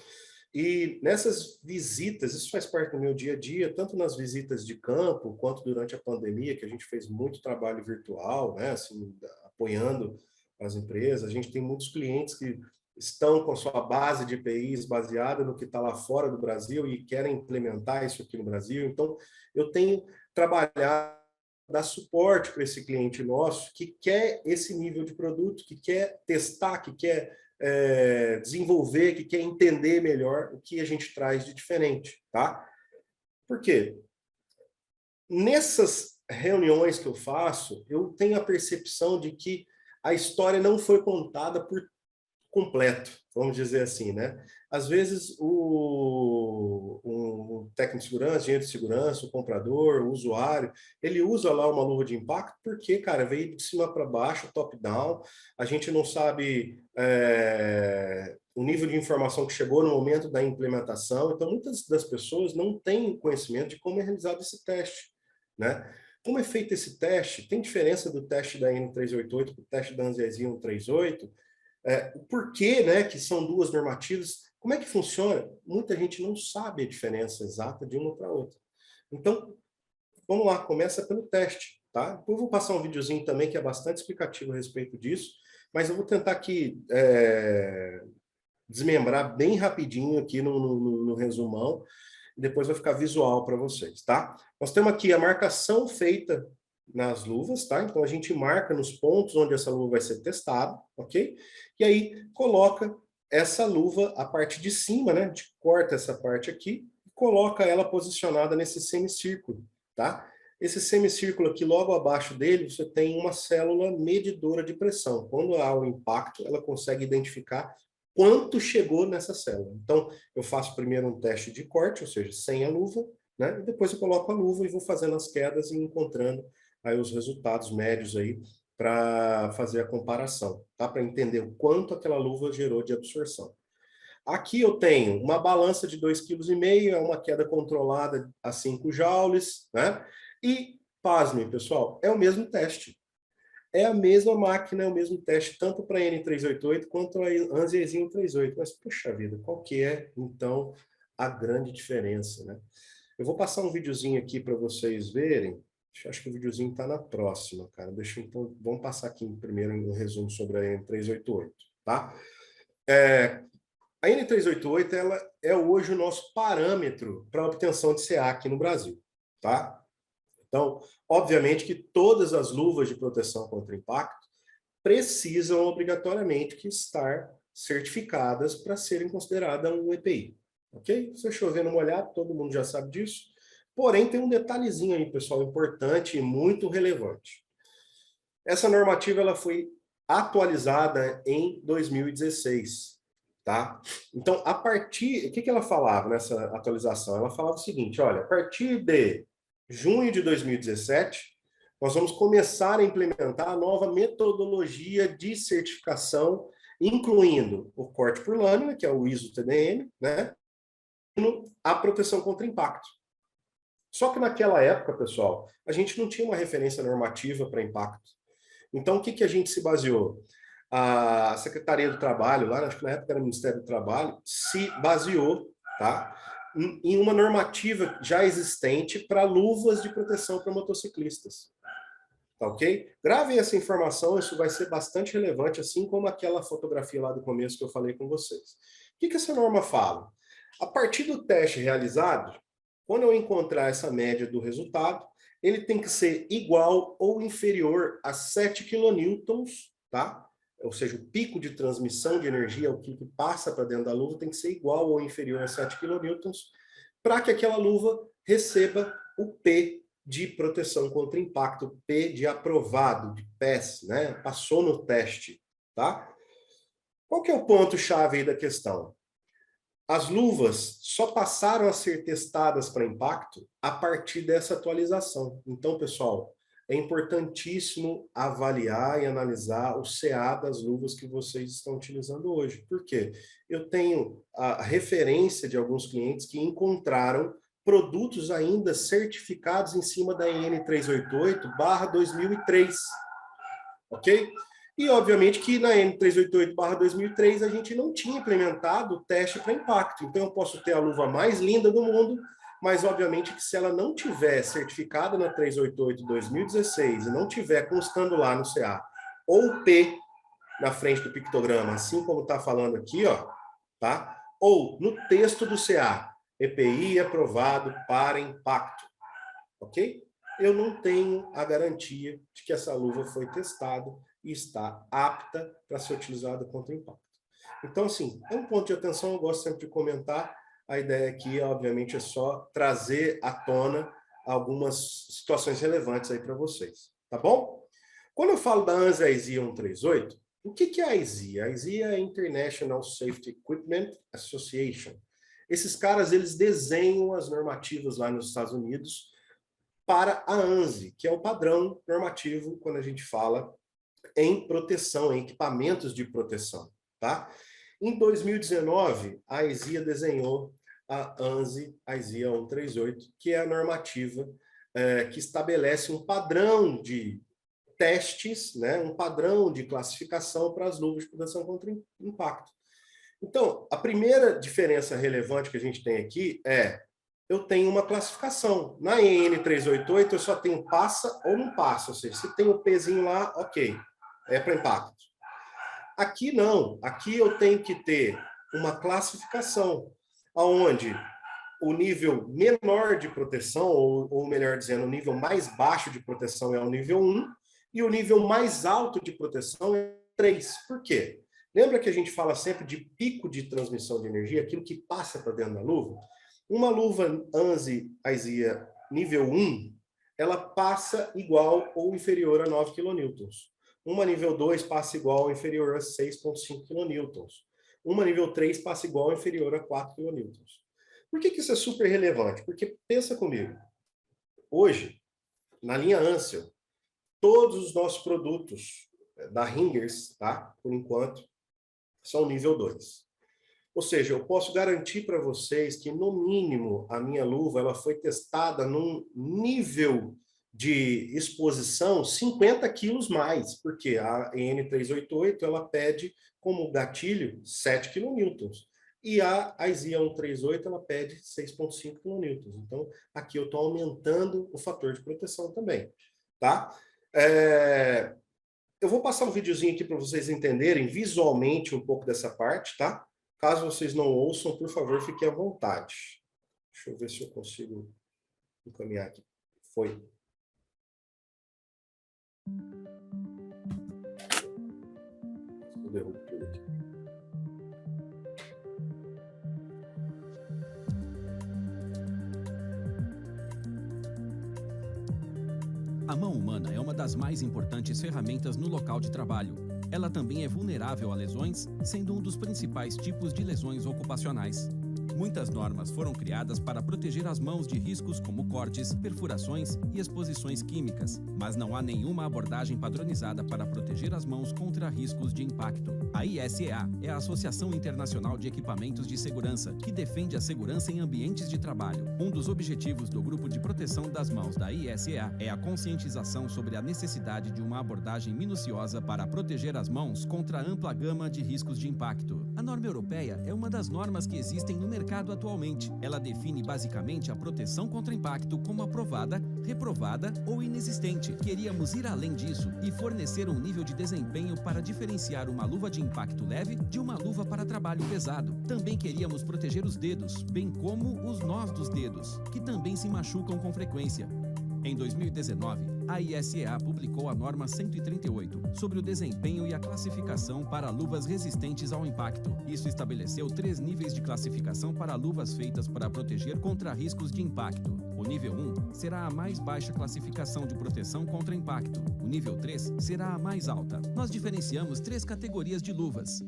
E nessas visitas, isso faz parte do meu dia a dia, tanto nas visitas de campo, quanto durante a pandemia, que a gente fez muito trabalho virtual, né? Assim, apoiando as empresas. A gente tem muitos clientes que estão com a sua base de EPIs baseada no que está lá fora do Brasil e querem implementar isso aqui no Brasil. Então, eu tenho trabalhado, dar suporte para esse cliente nosso que quer esse nível de produto, que quer testar, que quer desenvolver, que quer entender melhor o que a gente traz de diferente, tá? Por quê? Nessas reuniões que eu faço, eu tenho a percepção de que a história não foi contada por completo, vamos dizer assim, né? Às vezes o técnico de segurança, engenheiro de segurança, o comprador, o usuário, ele usa lá uma luva de impacto porque, cara, veio de cima para baixo, top-down, a gente não sabe o nível de informação que chegou no momento da implementação, então muitas das pessoas não têm conhecimento de como é realizado esse teste, né? Como é feito esse teste? Tem diferença do teste da N388 para o teste da ANSI 138? O porquê, né, que são duas normativas, como é que funciona? Muita gente não sabe a diferença exata de uma para outra. Então, vamos lá, começa pelo teste, tá? Eu vou passar um videozinho também que é bastante explicativo a respeito disso, mas eu vou tentar aqui desmembrar bem rapidinho aqui no resumão, e depois vai ficar visual para vocês, tá? Nós temos aqui a marcação feita nas luvas, tá? Então, a gente marca nos pontos onde essa luva vai ser testada, ok? E aí, coloca essa luva, a parte de cima, né? A gente corta essa parte aqui e coloca ela posicionada nesse semicírculo, tá? Esse semicírculo aqui, logo abaixo dele, você tem uma célula medidora de pressão. Quando há o impacto, ela consegue identificar quanto chegou nessa célula. Então, eu faço primeiro um teste de corte, ou seja, sem a luva, né? E depois eu coloco a luva e vou fazendo as quedas e encontrando aí os resultados médios aí para fazer a comparação, tá? Para entender o quanto aquela luva gerou de absorção. Aqui eu tenho uma balança de 2,5 kg, é uma queda controlada a 5 joules, né? E, pasmem, pessoal, é o mesmo teste. É a mesma máquina, é o mesmo teste, tanto para a N388 quanto a ANSI 138. Mas, puxa vida, qual que é, então, a grande diferença, né? Eu vou passar um videozinho aqui para vocês verem. Acho que o videozinho está na próxima, cara. Deixa então, vamos passar aqui primeiro um resumo sobre a N388, tá? A N388, ela é hoje o nosso parâmetro para a obtenção de CA aqui no Brasil, tá? Então, obviamente que todas as luvas de proteção contra impacto precisam obrigatoriamente que estar certificadas para serem consideradas um EPI, ok? Se chover no molhado, todo mundo já sabe disso. Porém, tem um detalhezinho aí, pessoal, importante e muito relevante. Essa normativa ela foi atualizada em 2016, tá? Então, a partir... O que ela falava nessa atualização? Ela falava o seguinte, olha, a partir de junho de 2017, nós vamos começar a implementar a nova metodologia de certificação, incluindo o corte por lâmina, que é o ISO-TDM, né? A proteção contra impacto. Só que naquela época, pessoal, a gente não tinha uma referência normativa para impacto. Então, o que a gente se baseou? A Secretaria do Trabalho, lá, acho que na época era o Ministério do Trabalho, se baseou, tá, em uma normativa já existente para luvas de proteção para motociclistas. Tá ok? Gravem essa informação, isso vai ser bastante relevante, assim como aquela fotografia lá do começo que eu falei com vocês. O que essa norma fala? A partir do teste realizado, quando eu encontrar essa média do resultado, ele tem que ser igual ou inferior a 7 kN, tá? Ou seja, o pico de transmissão de energia, o que passa para dentro da luva, tem que ser igual ou inferior a 7 kN, para que aquela luva receba o P de proteção contra impacto, P de aprovado, de PES, né? Passou no teste, tá? Qual que é o ponto-chave aí da questão? As luvas só passaram a ser testadas para impacto a partir dessa atualização. Então, pessoal, é importantíssimo avaliar e analisar o CA das luvas que vocês estão utilizando hoje. Por quê? Eu tenho a referência de alguns clientes que encontraram produtos ainda certificados em cima da N388/2003, ok? E, obviamente, que na N388/2003 a gente não tinha implementado o teste para impacto. Então, eu posso ter a luva mais linda do mundo, mas, obviamente, que se ela não tiver certificada na 388/2016 e não tiver constando lá no CA ou P na frente do pictograma, assim como está falando aqui, ó, tá? Ou no texto do CA, EPI aprovado para impacto, ok? Eu não tenho a garantia de que essa luva foi testada e está apta para ser utilizada contra impacto. Então, assim, é um ponto de atenção, eu gosto sempre de comentar. A ideia aqui, obviamente, é só trazer à tona algumas situações relevantes aí para vocês, tá bom? Quando eu falo da ANSI ISIA 138, o que é a ISIA? A ISIA é a International Safety Equipment Association. Esses caras, eles desenham as normativas lá nos Estados Unidos para a ANSI, que é o padrão normativo quando a gente fala em proteção, em equipamentos de proteção, tá? Em 2019, a ISIA desenhou a ANSI ISIA 138, que é a normativa que estabelece um padrão de testes, né, um padrão de classificação para as luvas de proteção contra impacto. Então, a primeira diferença relevante que a gente tem aqui é, eu tenho uma classificação. Na EN 388, eu só tenho passa ou não passa, ou seja, se tem o Pzinho lá, ok, é para impacto. Aqui não, aqui eu tenho que ter uma classificação, onde o nível menor de proteção, ou melhor dizendo, o nível mais baixo de proteção é o nível 1, e o nível mais alto de proteção é 3. Por quê? Lembra que a gente fala sempre de pico de transmissão de energia, aquilo que passa para dentro da luva? Uma luva ANSI ISIA nível 1, ela passa igual ou inferior a 9 kN. Uma nível 2 passa igual ou inferior a 6,5 kN. Uma nível 3 passa igual ou inferior a 4 kN. Por que isso é super relevante? Porque, pensa comigo, hoje, na linha Ansel, todos os nossos produtos da Ringers, tá? Por enquanto, são nível 2. Ou seja, eu posso garantir para vocês que, no mínimo, a minha luva ela foi testada num nível de exposição 50 quilos mais, porque a EN388 ela pede como gatilho 7 kN. E a ISIA 138 ela pede 6,5 kN. Então, aqui eu estou aumentando o fator de proteção também, tá? Eu vou passar um videozinho aqui para vocês entenderem visualmente um pouco dessa parte, tá? Caso vocês não ouçam, por favor, fiquem à vontade. Deixa eu ver se eu consigo encaminhar aqui. Foi. Eu derrubo tudo aqui. A mão humana é uma das mais importantes ferramentas no local de trabalho. Ela também é vulnerável a lesões, sendo um dos principais tipos de lesões ocupacionais. Muitas normas foram criadas para proteger as mãos de riscos como cortes, perfurações e exposições químicas, mas não há nenhuma abordagem padronizada para proteger as mãos contra riscos de impacto. A ISEA é a Associação Internacional de Equipamentos de Segurança, que defende a segurança em ambientes de trabalho. Um dos objetivos do Grupo de Proteção das Mãos da ISEA é a conscientização sobre a necessidade de uma abordagem minuciosa para proteger as mãos contra a ampla gama de riscos de impacto. A norma europeia é uma das normas que existem no mercado atualmente. Ela define basicamente a proteção contra impacto como aprovada, reprovada ou inexistente. Queríamos ir além disso e fornecer um nível de desempenho para diferenciar uma luva de impacto leve de uma luva para trabalho pesado. Também queríamos proteger os dedos, bem como os nós dos dedos, que também se machucam com frequência. Em 2019, a ISEA publicou a norma 138 sobre o desempenho e a classificação para luvas resistentes ao impacto. Isso estabeleceu 3 níveis de classificação para luvas feitas para proteger contra riscos de impacto. O nível 1 será a mais baixa classificação de proteção contra impacto. O nível 3 será a mais alta. Nós diferenciamos 3 categorias de luvas.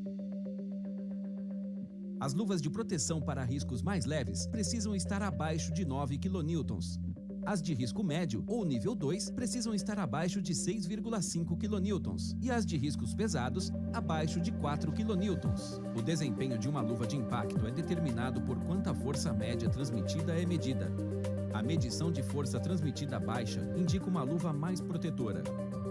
As luvas de proteção para riscos mais leves precisam estar abaixo de 9 kN. As de risco médio, ou nível 2, precisam estar abaixo de 6,5 kN. E as de riscos pesados, abaixo de 4 kN. O desempenho de uma luva de impacto é determinado por quanta força média transmitida é medida. A medição de força transmitida baixa indica uma luva mais protetora.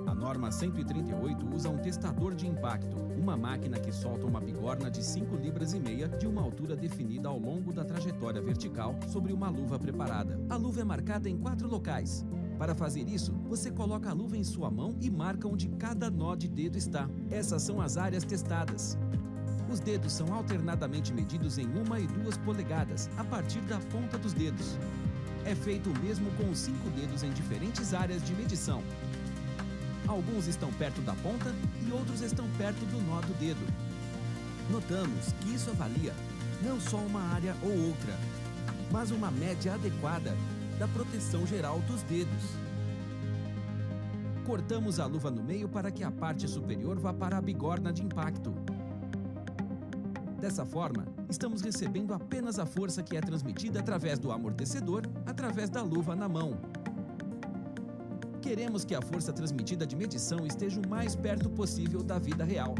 A norma 138 usa um testador de impacto, uma máquina que solta uma bigorna de 5,5 libras de uma altura definida ao longo da trajetória vertical sobre uma luva preparada. A luva é marcada em 4 locais. Para fazer isso, você coloca a luva em sua mão e marca onde cada nó de dedo está. Essas são as áreas testadas. Os dedos são alternadamente medidos em 1 e 2 polegadas, a partir da ponta dos dedos. É feito o mesmo com os 5 dedos em diferentes áreas de medição. Alguns estão perto da ponta e outros estão perto do nó do dedo. Notamos que isso avalia não só uma área ou outra, mas uma média adequada da proteção geral dos dedos. Cortamos a luva no meio para que a parte superior vá para a bigorna de impacto. Dessa forma, estamos recebendo apenas a força que é transmitida através do amortecedor, através da luva na mão. Queremos que a força transmitida de medição esteja o mais perto possível da vida real.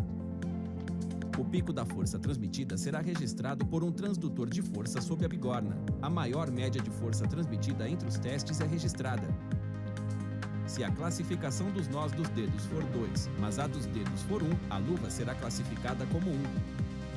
O pico da força transmitida será registrado por um transdutor de força sob a bigorna. A maior média de força transmitida entre os testes é registrada. Se a classificação dos nós dos dedos for 2, mas a dos dedos for 1, a luva será classificada como 1.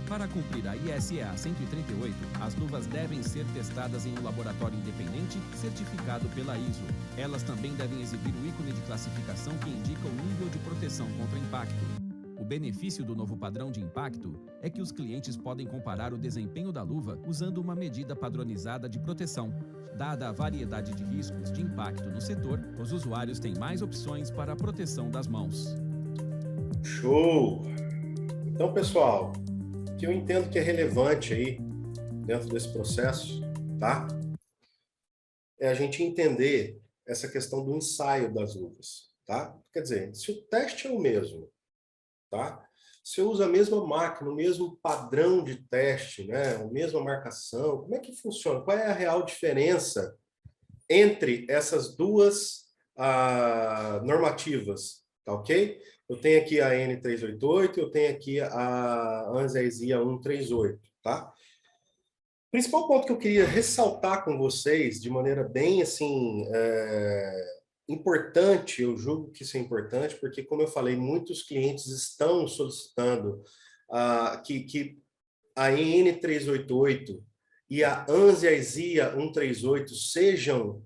Para cumprir a ISEA 138, as luvas devem ser testadas em um laboratório independente certificado pela ISO. Elas também devem exibir o ícone de classificação que indica o nível de proteção contra impacto. O benefício do novo padrão de impacto é que os clientes podem comparar o desempenho da luva usando uma medida padronizada de proteção. Dada a variedade de riscos de impacto no setor, os usuários têm mais opções para a proteção das mãos. Show! Então, pessoal, o que eu entendo que é relevante aí dentro desse processo, tá? É a gente entender essa questão do ensaio das luvas, tá? Quer dizer, se o teste é o mesmo, tá? Se eu uso a mesma máquina, o mesmo padrão de teste, né? A mesma marcação, como é que funciona? Qual é a real diferença entre essas duas normativas, tá ok? Eu tenho aqui a N388, eu tenho aqui a ANSI ESIA 138, tá? O principal ponto que eu queria ressaltar com vocês, de maneira bem, assim, importante, eu julgo que isso é importante, porque, como eu falei, muitos clientes estão solicitando que a N388 e a ANSI ESIA 138 sejam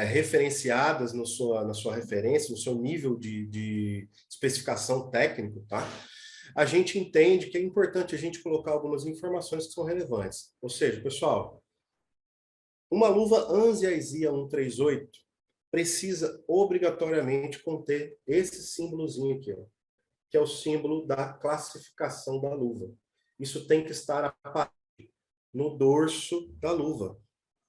referenciadas na sua referência, no seu nível de especificação técnico, tá? A gente entende que é importante a gente colocar algumas informações que são relevantes. Ou seja, pessoal, uma luva ANSI ESIA 138 precisa obrigatoriamente conter esse símbolozinho aqui, ó, que é o símbolo da classificação da luva. Isso tem que estar no dorso da luva,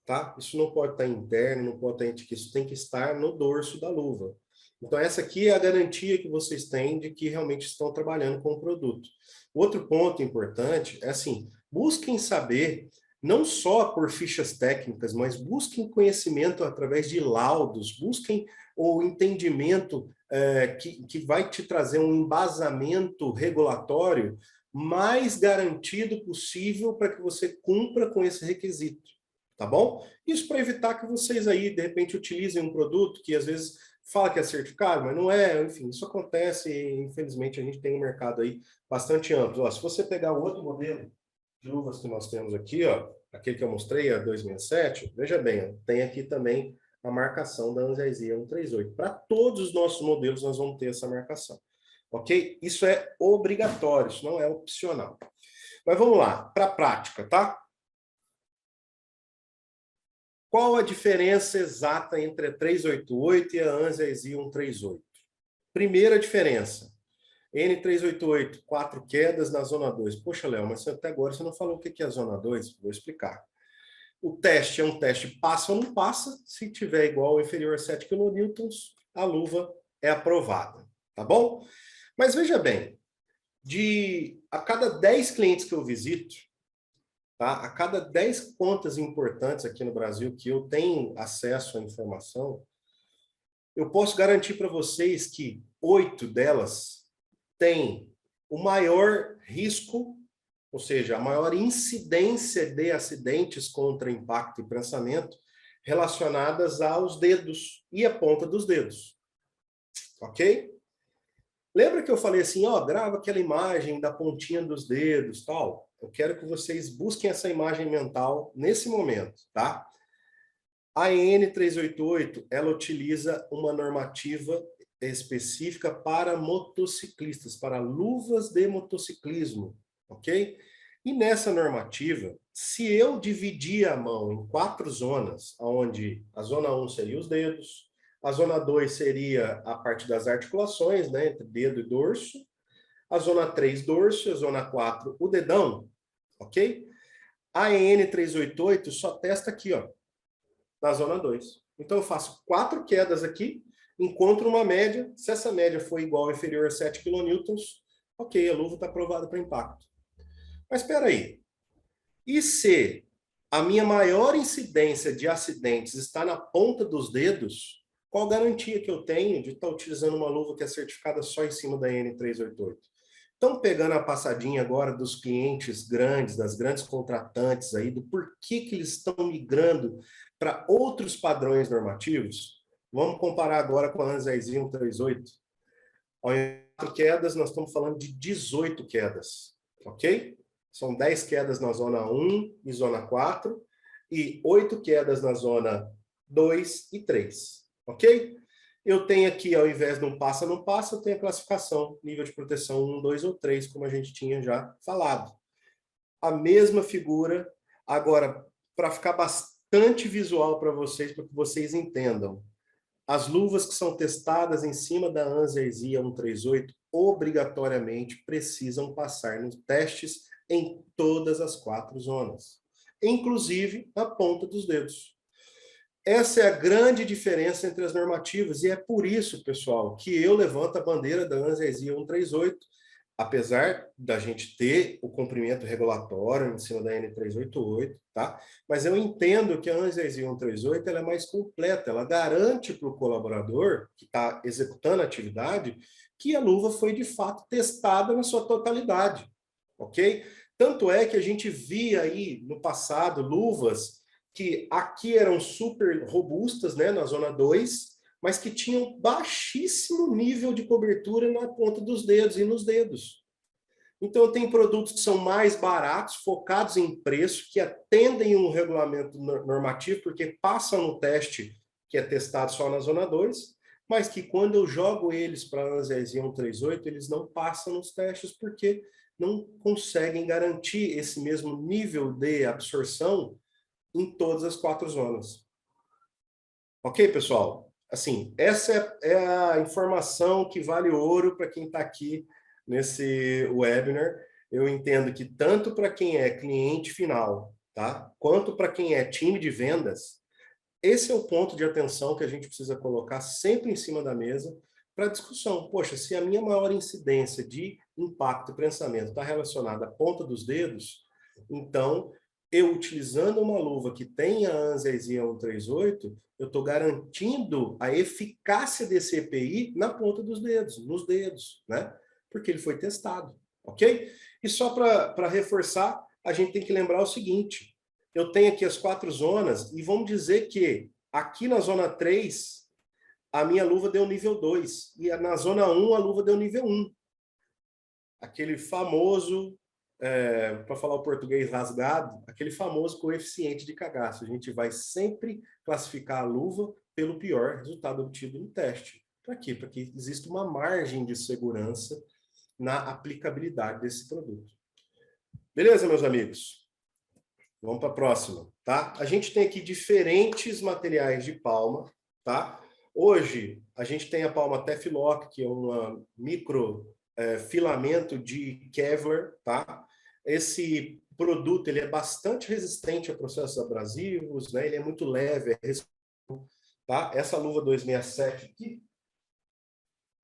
tá? Isso não pode estar interno, não pode estar, isso tem que estar no dorso da luva. Então, essa aqui é a garantia que vocês têm de que realmente estão trabalhando com o produto. Outro ponto importante é assim, busquem saber, não só por fichas técnicas, mas busquem conhecimento através de laudos, busquem o entendimento que vai te trazer um embasamento regulatório mais garantido possível para que você cumpra com esse requisito, tá bom? Isso para evitar que vocês aí, de repente, utilizem um produto que às vezes fala que é certificado, mas não é, enfim, isso acontece e infelizmente a gente tem um mercado aí bastante amplo. Ó, se você pegar o outro modelo de luvas que nós temos aqui, ó, aquele que eu mostrei, a 267, veja bem, ó, tem aqui também a marcação da ANSI ESIA 138. Para todos os nossos modelos nós vamos ter essa marcação, ok? Isso é obrigatório, isso não é opcional. Mas vamos lá, para a prática, tá? Qual a diferença exata entre a 388 e a ANSI ESIA 138? Primeira diferença, N388, 4 quedas na zona 2. Poxa, Léo, mas até agora você não falou o que é a zona 2? Vou explicar. O teste é um teste passa ou não passa. Se tiver igual ou inferior a 7 kN, a luva é aprovada, tá bom? Mas veja bem, a cada 10 clientes que eu visito, tá? A cada 10 contas importantes aqui no Brasil que eu tenho acesso à informação, eu posso garantir para vocês que 8 delas têm o maior risco, ou seja, a maior incidência de acidentes contra impacto e prensamento relacionadas aos dedos e a ponta dos dedos. Ok? Lembra que eu falei assim, ó, grava aquela imagem da pontinha dos dedos, tal? Eu quero que vocês busquem essa imagem mental nesse momento, tá? A EN 388, ela utiliza uma normativa específica para motociclistas, para luvas de motociclismo, ok? E nessa normativa, se eu dividir a mão em 4 zonas, onde a zona 1 seria os dedos, a zona 2 seria a parte das articulações, né, entre dedo e dorso, a zona 3, dorso, e a zona 4, o dedão, ok? A EN 388 só testa aqui, ó, na zona 2. Então, eu faço 4 quedas aqui, encontro uma média. Se essa média for igual ou inferior a 7 kN, ok, a luva está aprovada para impacto. Mas espera aí. E se a minha maior incidência de acidentes está na ponta dos dedos, qual garantia que eu tenho de estar utilizando uma luva que é certificada só em cima da EN 388? Então, pegando a passadinha agora dos clientes grandes, das grandes contratantes aí, do porquê que eles estão migrando para outros padrões normativos, vamos comparar agora com a ANSI 138. Ao invés de 4 quedas, nós estamos falando de 18 quedas, ok? São 10 quedas na zona 1 e zona 4, e 8 quedas na zona 2 e 3, ok? Eu tenho aqui, ao invés de um passa, não passa, eu tenho a classificação, nível de proteção 1, 2 ou 3, como a gente tinha já falado. A mesma figura, agora, para ficar bastante visual para que vocês entendam. As luvas que são testadas em cima da ANSI 138 obrigatoriamente precisam passar nos testes em todas as 4 zonas, inclusive na ponta dos dedos. Essa é a grande diferença entre as normativas, e é por isso, pessoal, que eu levanto a bandeira da ANSI 138, apesar da gente ter o cumprimento regulatório em cima da N388, tá? Mas eu entendo que a ANSI 138 ela é mais completa, ela garante para o colaborador que está executando a atividade que a luva foi de fato testada na sua totalidade, ok? Tanto é que a gente via aí no passado luvas que aqui eram super robustas, né, na zona 2, mas que tinham baixíssimo nível de cobertura na ponta dos dedos e nos dedos. Então, tem produtos que são mais baratos, focados em preço, que atendem um regulamento normativo, porque passam no teste que é testado só na zona 2, mas que quando eu jogo eles para a ANSI 138, eles não passam nos testes, porque não conseguem garantir esse mesmo nível de absorção em todas as 4 zonas. Ok, pessoal? Assim, essa é a informação que vale ouro para quem está aqui nesse webinar. Eu entendo que tanto para quem é cliente final, tá? Quanto para quem é time de vendas, esse é o ponto de atenção que a gente precisa colocar sempre em cima da mesa para discussão. Poxa, se a minha maior incidência de impacto e prensamento está relacionada à ponta dos dedos, então eu utilizando uma luva que tem a ANSI 138, eu estou garantindo a eficácia desse EPI na ponta dos dedos, nos dedos, né? Porque ele foi testado, ok? E só para reforçar, a gente tem que lembrar o seguinte, eu tenho aqui as 4 zonas, e vamos dizer que aqui na zona 3, a minha luva deu nível 2, e na zona 1, a luva deu nível 1. Aquele famoso, para falar o português rasgado, aquele famoso coeficiente de cagaço. A gente vai sempre classificar a luva pelo pior resultado obtido no teste. Para quê? Para que exista uma margem de segurança na aplicabilidade desse produto. Beleza, meus amigos? Vamos para a próxima, tá? A gente tem aqui diferentes materiais de palma, tá? Hoje, a gente tem a palma Tefloc, que é um filamento de Kevlar, tá? Esse produto, ele é bastante resistente a processos abrasivos, né? Ele é muito leve, tá? Essa luva 267 aqui,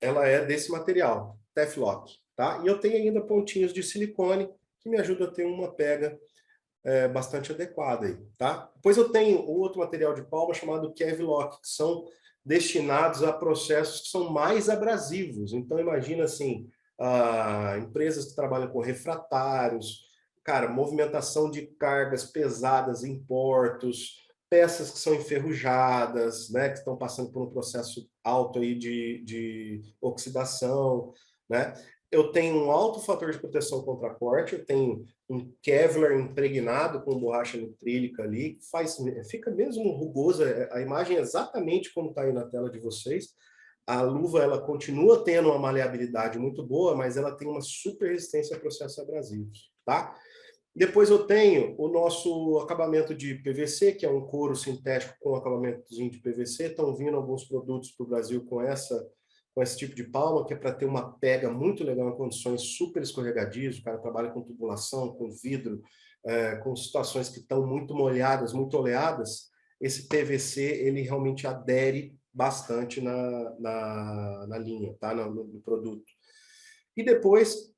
ela é desse material, Tefloc, tá? E eu tenho ainda pontinhos de silicone, que me ajuda a ter uma pega bastante adequada aí, tá? Depois eu tenho outro material de palma chamado Kevloc, que são destinados a processos que são mais abrasivos. Então, imagina assim, empresas que trabalham com refratários, cara, movimentação de cargas pesadas em portos, peças que são enferrujadas, né, que estão passando por um processo alto aí de oxidação, né? eu tenho um alto fator de proteção contra corte, eu tenho um Kevlar impregnado com borracha nitrílica ali, fica mesmo rugosa, a imagem é exatamente como está aí na tela de vocês. A luva, ela continua tendo uma maleabilidade muito boa, mas ela tem uma super resistência a processos abrasivos, tá? Depois eu tenho o nosso acabamento de PVC, que é um couro sintético com acabamentozinho de PVC. Estão vindo alguns produtos para o Brasil com esse tipo de palma, que é para ter uma pega muito legal em condições super escorregadias. O cara trabalha com tubulação, com vidro, com situações que estão muito molhadas, muito oleadas. Esse PVC, ele realmente adere bastante na linha, tá? No produto. E depois,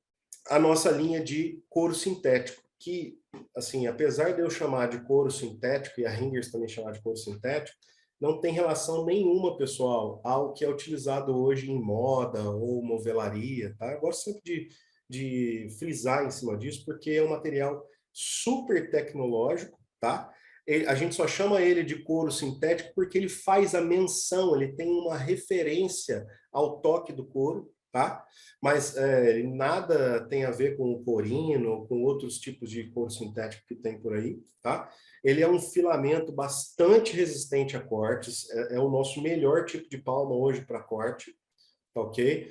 a nossa linha de couro sintético, que, assim, apesar de eu chamar de couro sintético, e a Ringers também chamar de couro sintético, não tem relação nenhuma, pessoal, ao que é utilizado hoje em moda ou movelaria, tá? Eu gosto sempre de frisar em cima disso, porque é um material super tecnológico, tá? A gente só chama ele de couro sintético porque ele faz a menção, ele tem uma referência ao toque do couro, tá? Mas nada tem a ver com o corino, com outros tipos de couro sintético que tem por aí, tá? Ele é um filamento bastante resistente a cortes, é o nosso melhor tipo de palma hoje para corte, tá ok?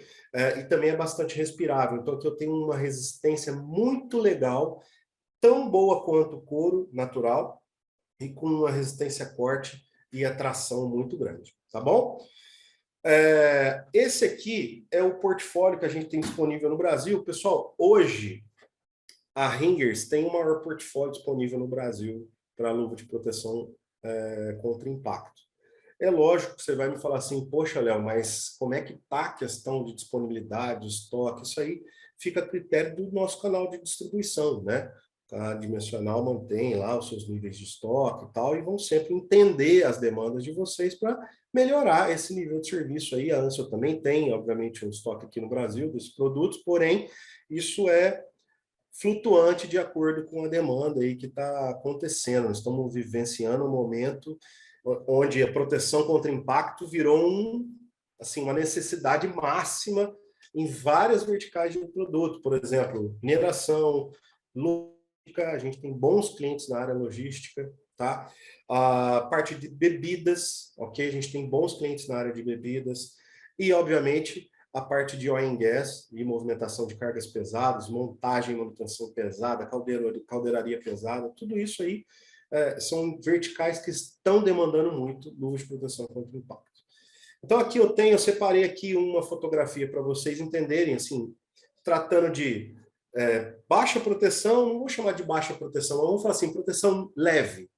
E também é bastante respirável, então aqui eu tenho uma resistência muito legal, tão boa quanto o couro natural, e com uma resistência a corte e a tração muito grande, tá bom? Esse aqui é o portfólio que a gente tem disponível no Brasil. Pessoal, hoje a Ringers tem o maior portfólio disponível no Brasil para luva de proteção contra impacto. É lógico que você vai me falar assim, poxa, Léo, mas como é que está a questão de disponibilidade, estoque? Isso aí fica a critério do nosso canal de distribuição, né? A Dimensional mantém lá os seus níveis de estoque e tal, e vão sempre entender as demandas de vocês para melhorar esse nível de serviço aí. A Ansel também tem, obviamente, um estoque aqui no Brasil desses produtos, porém, isso é flutuante de acordo com a demanda aí que está acontecendo. Nós estamos vivenciando um momento onde a proteção contra impacto virou assim, uma necessidade máxima em várias verticais de produto. Por exemplo, mineração, logística, a gente tem bons clientes na área logística, tá? A parte de bebidas, ok? A gente tem bons clientes na área de bebidas e, obviamente, a parte de oil and gas, de movimentação de cargas pesadas, montagem e manutenção pesada, caldeiraria pesada, tudo isso aí são verticais que estão demandando muito luvas de proteção contra o impacto. Então aqui eu separei aqui uma fotografia para vocês entenderem, assim, tratando de baixa proteção, não vou chamar de baixa proteção, vamos falar assim, proteção leve,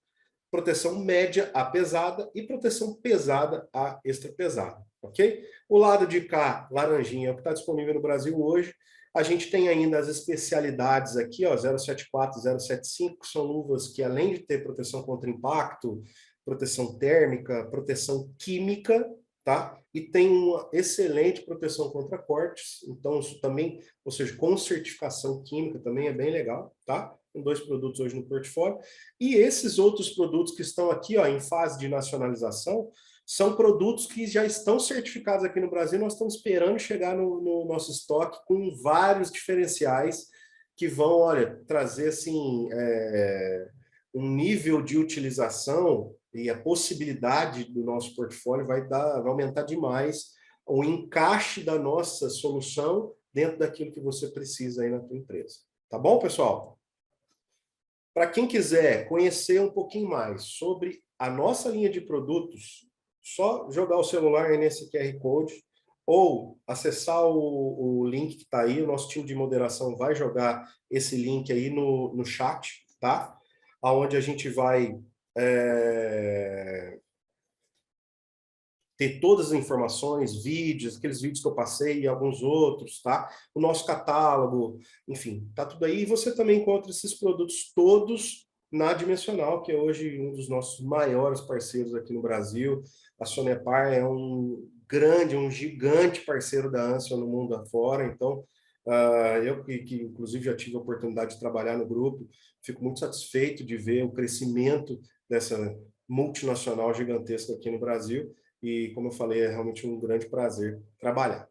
proteção média a pesada e proteção pesada a extra pesada, ok? O lado de cá, laranjinha, é o que está disponível no Brasil hoje. A gente tem ainda as especialidades aqui, ó, 074, 075, que são luvas que, além de ter proteção contra impacto, proteção térmica, proteção química, tá? E tem uma excelente proteção contra cortes, então isso também, ou seja, com certificação química também é bem legal, tá? Com 2 produtos hoje no portfólio. E esses outros produtos que estão aqui, ó, em fase de nacionalização, são produtos que já estão certificados aqui no Brasil, nós estamos esperando chegar no nosso estoque com vários diferenciais que vão, olha, trazer, assim, um nível de utilização e a possibilidade do nosso portfólio vai aumentar demais o encaixe da nossa solução dentro daquilo que você precisa aí na tua empresa. Tá bom, pessoal? Para quem quiser conhecer um pouquinho mais sobre a nossa linha de produtos, só jogar o celular aí nesse QR Code ou acessar o link que está aí, o nosso time de moderação vai jogar esse link aí no chat, tá? Onde a gente vai ter todas as informações, vídeos, aqueles vídeos que eu passei e alguns outros, tá? O nosso catálogo, enfim, tá tudo aí. E você também encontra esses produtos todos na Dimensional, que é hoje um dos nossos maiores parceiros aqui no Brasil. A Sonepar é um gigante parceiro da Ansel no mundo afora, então eu que inclusive já tive a oportunidade de trabalhar no grupo, fico muito satisfeito de ver o crescimento dessa multinacional gigantesca aqui no Brasil e, como eu falei, é realmente um grande prazer trabalhar.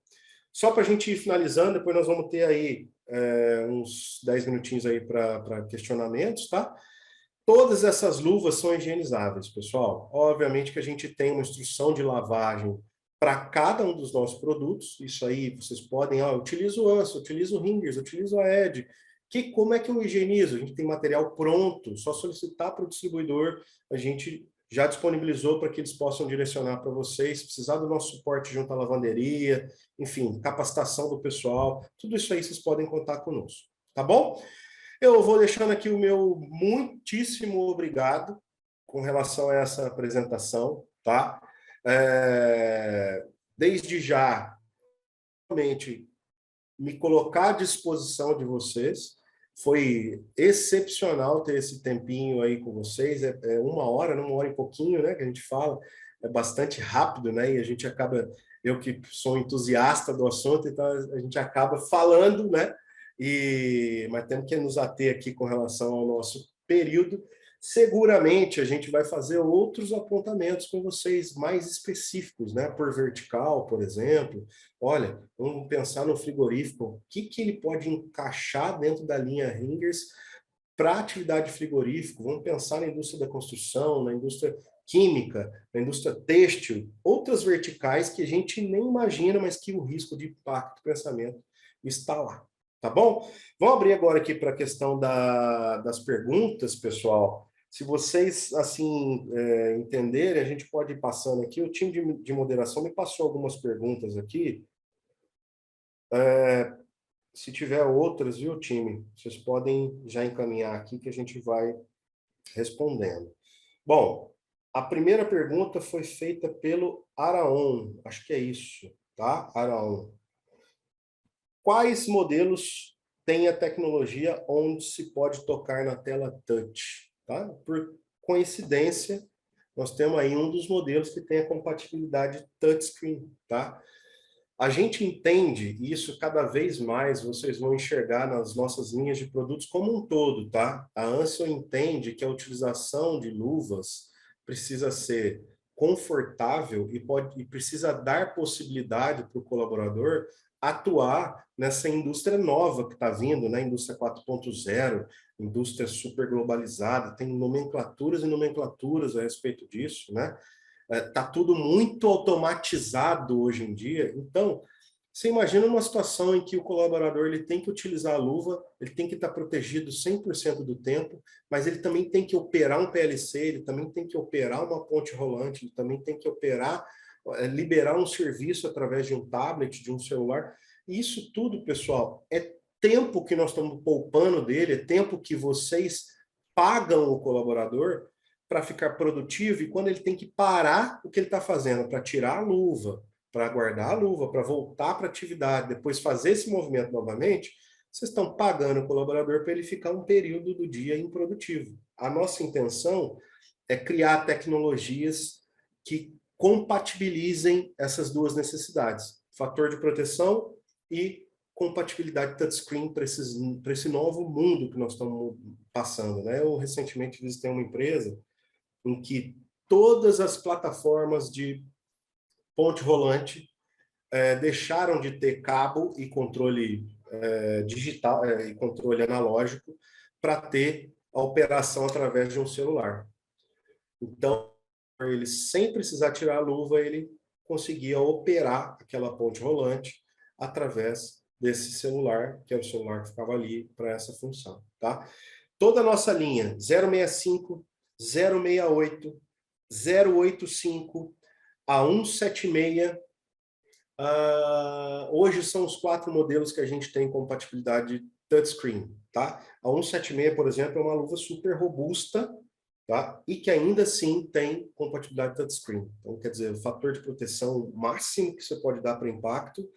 Só para a gente ir finalizando, depois nós vamos ter aí uns 10 minutinhos aí para questionamentos, tá? Todas essas luvas são higienizáveis, pessoal. Obviamente que a gente tem uma instrução de lavagem para cada um dos nossos produtos. Isso aí, vocês podem, utilizo o ANSA, utilizo o Ringers, utilizo a ED. Como é que eu higienizo? A gente tem material pronto, só solicitar para o distribuidor, a gente já disponibilizou para que eles possam direcionar para vocês, precisar do nosso suporte junto à lavanderia, enfim, capacitação do pessoal, tudo isso aí vocês podem contar conosco, tá bom? Eu vou deixando aqui o meu muitíssimo obrigado com relação a essa apresentação, tá? Desde já, realmente, me colocar à disposição de vocês. Foi excepcional ter esse tempinho aí com vocês. É 1 hora e pouquinho, né? Que a gente fala. É bastante rápido, né? E a gente acaba, eu que sou entusiasta do assunto, então a gente acaba falando, né? Mas temos que nos ater aqui com relação ao nosso período. Seguramente a gente vai fazer outros apontamentos com vocês mais específicos, né? Por vertical, por exemplo. Olha, vamos pensar no frigorífico, o que ele pode encaixar dentro da linha Ringers para atividade frigorífico. Vamos pensar na indústria da construção, na indústria química, na indústria têxtil, outras verticais que a gente nem imagina, mas que o risco de impacto do pensamento está lá. Tá bom? Vamos abrir agora aqui para a questão das perguntas, pessoal. Se vocês, assim, entenderem, a gente pode ir passando aqui. O time de moderação me passou algumas perguntas aqui. Se tiver outras, viu, time? Vocês podem já encaminhar aqui que a gente vai respondendo. Bom, a primeira pergunta foi feita pelo Araon. Acho que é isso, tá? Araon. Quais modelos têm a tecnologia onde se pode tocar na tela touch? Tá? Por coincidência, nós temos aí um dos modelos que tem a compatibilidade touchscreen. Tá? A gente entende, e isso cada vez mais vocês vão enxergar nas nossas linhas de produtos como um todo. Tá? A Ansel entende que a utilização de luvas precisa ser confortável e precisa dar possibilidade para o colaborador atuar nessa indústria nova que está vindo, né? Indústria 4.0, indústria super globalizada, tem nomenclaturas e nomenclaturas a respeito disso, né? Tá tudo muito automatizado hoje em dia. Então, você imagina uma situação em que o colaborador ele tem que utilizar a luva, ele tem que estar protegido 100% do tempo, mas ele também tem que operar um PLC, ele também tem que operar uma ponte rolante, ele também tem que operar, liberar um serviço através de um tablet, de um celular. Isso tudo, pessoal, é tempo que nós estamos poupando dele, é tempo que vocês pagam o colaborador para ficar produtivo, e quando ele tem que parar o que ele está fazendo, para tirar a luva, para guardar a luva, para voltar para a atividade, depois fazer esse movimento novamente, vocês estão pagando o colaborador para ele ficar um período do dia improdutivo. A nossa intenção é criar tecnologias que compatibilizem essas duas necessidades. Fator de proteção e compatibilidade touchscreen para esse novo mundo que nós estamos passando. Né? Eu recentemente visitei uma empresa em que todas as plataformas de ponte rolante deixaram de ter cabo e controle digital e controle analógico para ter a operação através de um celular. Então, ele, sem precisar tirar a luva, ele conseguia operar aquela ponte rolante através desse celular, que era o celular que ficava ali para essa função. Tá? Toda a nossa linha, 065, 068, 085, a 176, hoje são os 4 modelos que a gente tem compatibilidade touchscreen. Tá? A 176, por exemplo, é uma luva super robusta, tá? E que ainda assim tem compatibilidade touchscreen. Então, quer dizer, o fator de proteção máximo que você pode dar para impacto,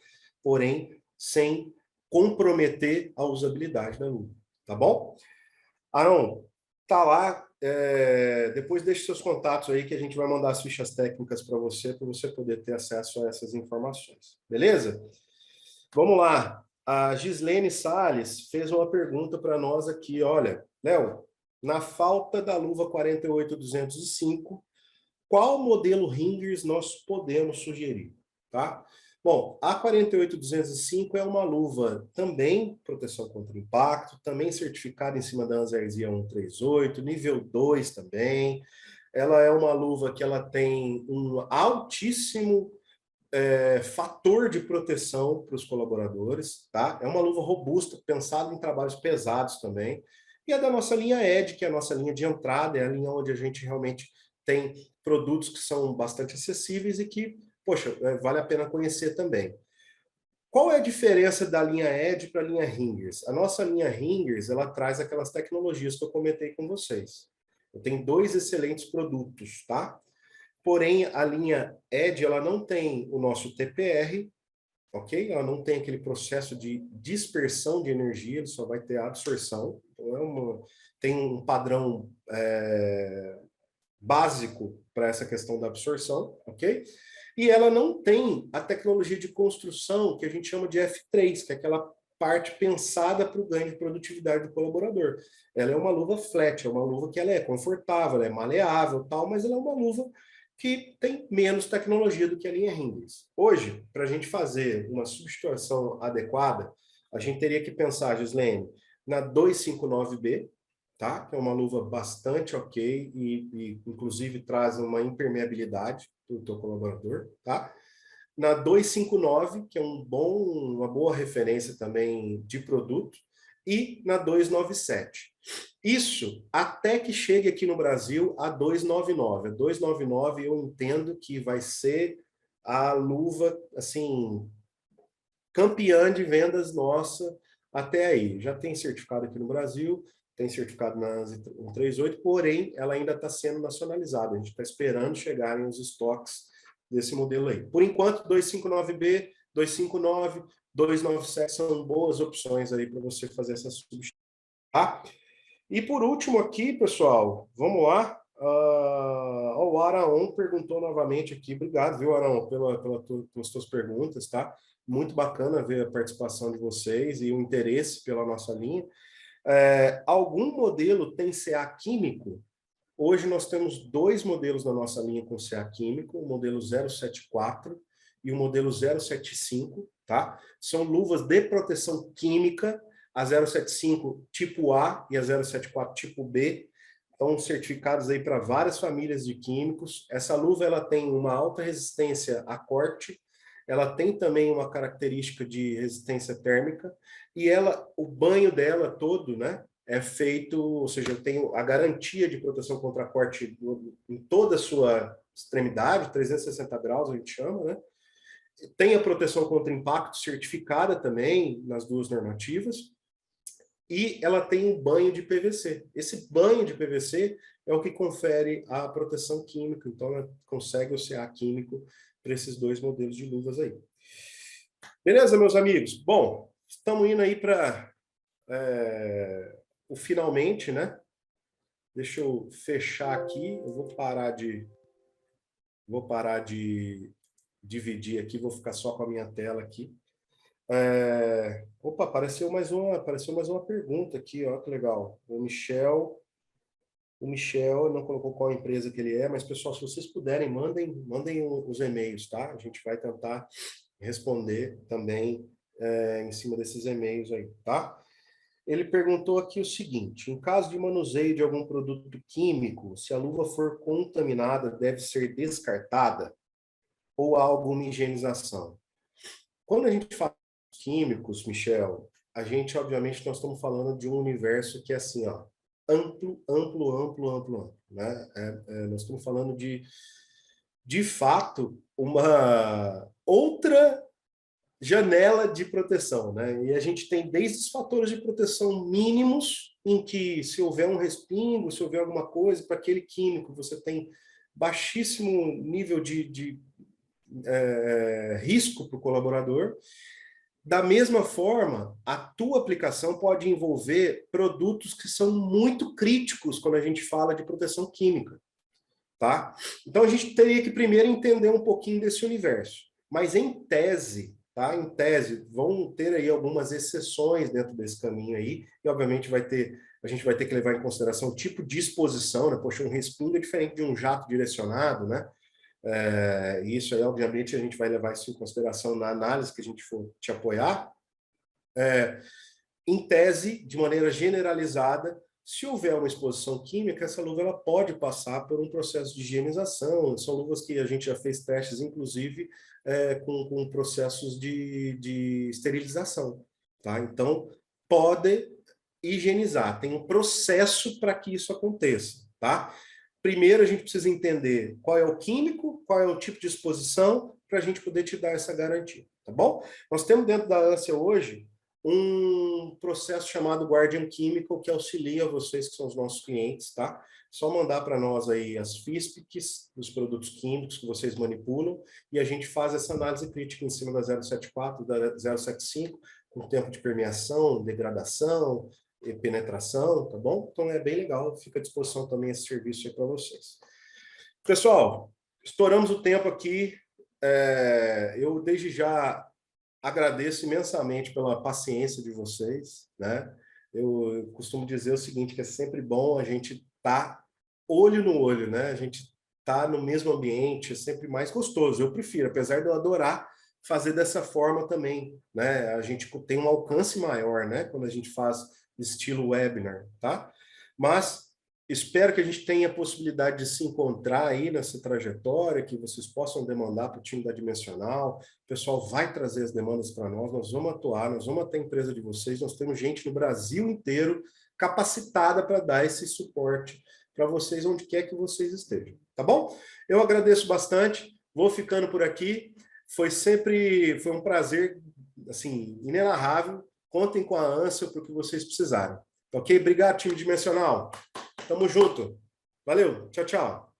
porém, sem comprometer a usabilidade da luva. Tá bom? Aaron, tá lá. Depois deixe seus contatos aí que a gente vai mandar as fichas técnicas para você poder ter acesso a essas informações. Beleza? Vamos lá. A Gislene Salles fez uma pergunta para nós aqui. Olha, Léo, na falta da luva 48205, qual modelo Ringers nós podemos sugerir? Tá? Bom, a 48205 é uma luva também proteção contra impacto, também certificada em cima da Anzersia 138, nível 2 também. Ela é uma luva que ela tem um altíssimo fator de proteção para os colaboradores, tá? É uma luva robusta, pensada em trabalhos pesados também. E a da nossa linha ED, que é a nossa linha de entrada, é a linha onde a gente realmente tem produtos que são bastante acessíveis e que, poxa, vale a pena conhecer também. Qual é a diferença da linha ED para a linha Ringers? A nossa linha Ringers, ela traz aquelas tecnologias que eu comentei com vocês. Eu tenho 2 excelentes produtos, tá? Porém, a linha ED, ela não tem o nosso TPR, ok? Ela não tem aquele processo de dispersão de energia, ele só vai ter a absorção. Então, tem um padrão básico para essa questão da absorção, ok? E ela não tem a tecnologia de construção que a gente chama de F3, que é aquela parte pensada para o ganho de produtividade do colaborador. Ela é uma luva flat, é uma luva que ela é confortável, ela é maleável, tal, mas ela é uma luva que tem menos tecnologia do que a linha Ringers. Hoje, para a gente fazer uma substituição adequada, a gente teria que pensar, Gislene, na 259B, tá? Que é uma luva bastante ok e inclusive traz uma impermeabilidade para o teu colaborador, tá? Na 259, que é uma boa referência também de produto, e na 297. Isso até que chegue aqui no Brasil a 299. A 299 eu entendo que vai ser a luva, assim, campeã de vendas nossa até aí. Já tem certificado aqui no Brasil, tem certificado na 138, porém, ela ainda está sendo nacionalizada. A gente está esperando chegarem os estoques desse modelo aí. Por enquanto, 259B, 259, 297 são boas opções aí para você fazer essa substituição. Tá? E por último aqui, pessoal, vamos lá. O Araon perguntou novamente aqui. Obrigado, viu, Araon, pelas tuas perguntas, tá? Muito bacana ver a participação de vocês e o interesse pela nossa linha. Algum modelo tem CA químico? Hoje nós temos 2 modelos na nossa linha com CA químico, o modelo 074 e o modelo 075, tá? São luvas de proteção química, a 075 tipo A e a 074 tipo B, estão certificados aí para várias famílias de químicos. Essa luva ela tem uma alta resistência a corte, ela tem também uma característica de resistência térmica, e o banho dela todo, né, é feito, ou seja, eu tenho a garantia de proteção contra corte em toda a sua extremidade, 360 graus a gente chama, né? Tem a proteção contra impacto certificada também nas 2 normativas, e ela tem um banho de PVC. Esse banho de PVC é o que confere a proteção química, então ela consegue o CA químico para esses 2 modelos de luvas aí. Beleza, meus amigos? Bom, estamos indo aí para o finalmente, né? Deixa eu fechar aqui, eu vou parar de dividir aqui, vou ficar só com a minha tela aqui. Opa, apareceu mais uma pergunta aqui, ó, que legal. O Michel não colocou qual empresa que ele é, mas pessoal, se vocês puderem, mandem os e-mails, tá? A gente vai tentar responder também em cima desses e-mails aí, tá? Ele perguntou aqui o seguinte: em caso de manuseio de algum produto químico, se a luva for contaminada, deve ser descartada ou há alguma higienização? Quando a gente fala de químicos, Michel, a gente, obviamente, nós estamos falando de um universo que é assim, ó, amplo, né? Nós estamos falando de fato, uma outra janela de proteção, né? E a gente tem desde os fatores de proteção mínimos, em que se houver um respingo, se houver alguma coisa, para aquele químico, você tem baixíssimo nível de risco para o colaborador. Da mesma forma, a tua aplicação pode envolver produtos que são muito críticos quando a gente fala de proteção química, tá? Então a gente teria que primeiro entender um pouquinho desse universo. Mas em tese, tá? Em tese, vão ter aí algumas exceções dentro desse caminho aí, e obviamente a gente vai ter que levar em consideração o tipo de exposição, né? Poxa, um respingo é diferente de um jato direcionado, né? Isso aí, obviamente, a gente vai levar isso em consideração na análise que a gente for te apoiar. Em tese, de maneira generalizada, se houver uma exposição química, essa luva ela pode passar por um processo de higienização. São luvas que a gente já fez testes, inclusive, com processos de esterilização. Tá? Então, pode higienizar. Tem um processo para que isso aconteça. Tá? Primeiro, a gente precisa entender qual é o químico, qual é o tipo de exposição, para a gente poder te dar essa garantia. Tá bom? Nós temos dentro da ANSA hoje um processo chamado Guardian Chemical, que auxilia vocês, que são os nossos clientes, tá? Só mandar para nós aí as FISPICs dos produtos químicos que vocês manipulam e a gente faz essa análise crítica em cima da 074, da 075, com tempo de permeação, degradação e penetração, tá bom? Então é bem legal, fica à disposição também esse serviço aí para vocês. Pessoal, estouramos o tempo aqui, eu desde já agradeço imensamente pela paciência de vocês, né? Eu costumo dizer o seguinte, que é sempre bom a gente estar olho no olho, né? A gente tá no mesmo ambiente, é sempre mais gostoso. Eu prefiro, apesar de eu adorar fazer dessa forma também, né? A gente tem um alcance maior, né? Quando a gente faz estilo webinar, tá? Mas espero que a gente tenha a possibilidade de se encontrar aí nessa trajetória, que vocês possam demandar para o time da Dimensional. O pessoal vai trazer as demandas para nós vamos atuar, nós vamos até a empresa de vocês, nós temos gente no Brasil inteiro capacitada para dar esse suporte para vocês, onde quer que vocês estejam, tá bom? Eu agradeço bastante, vou ficando por aqui, foi um prazer, assim, inenarrável, contem com a ANSA para o que vocês precisarem. Ok? Obrigado, time Dimensional. Tamo junto. Valeu. Tchau, tchau.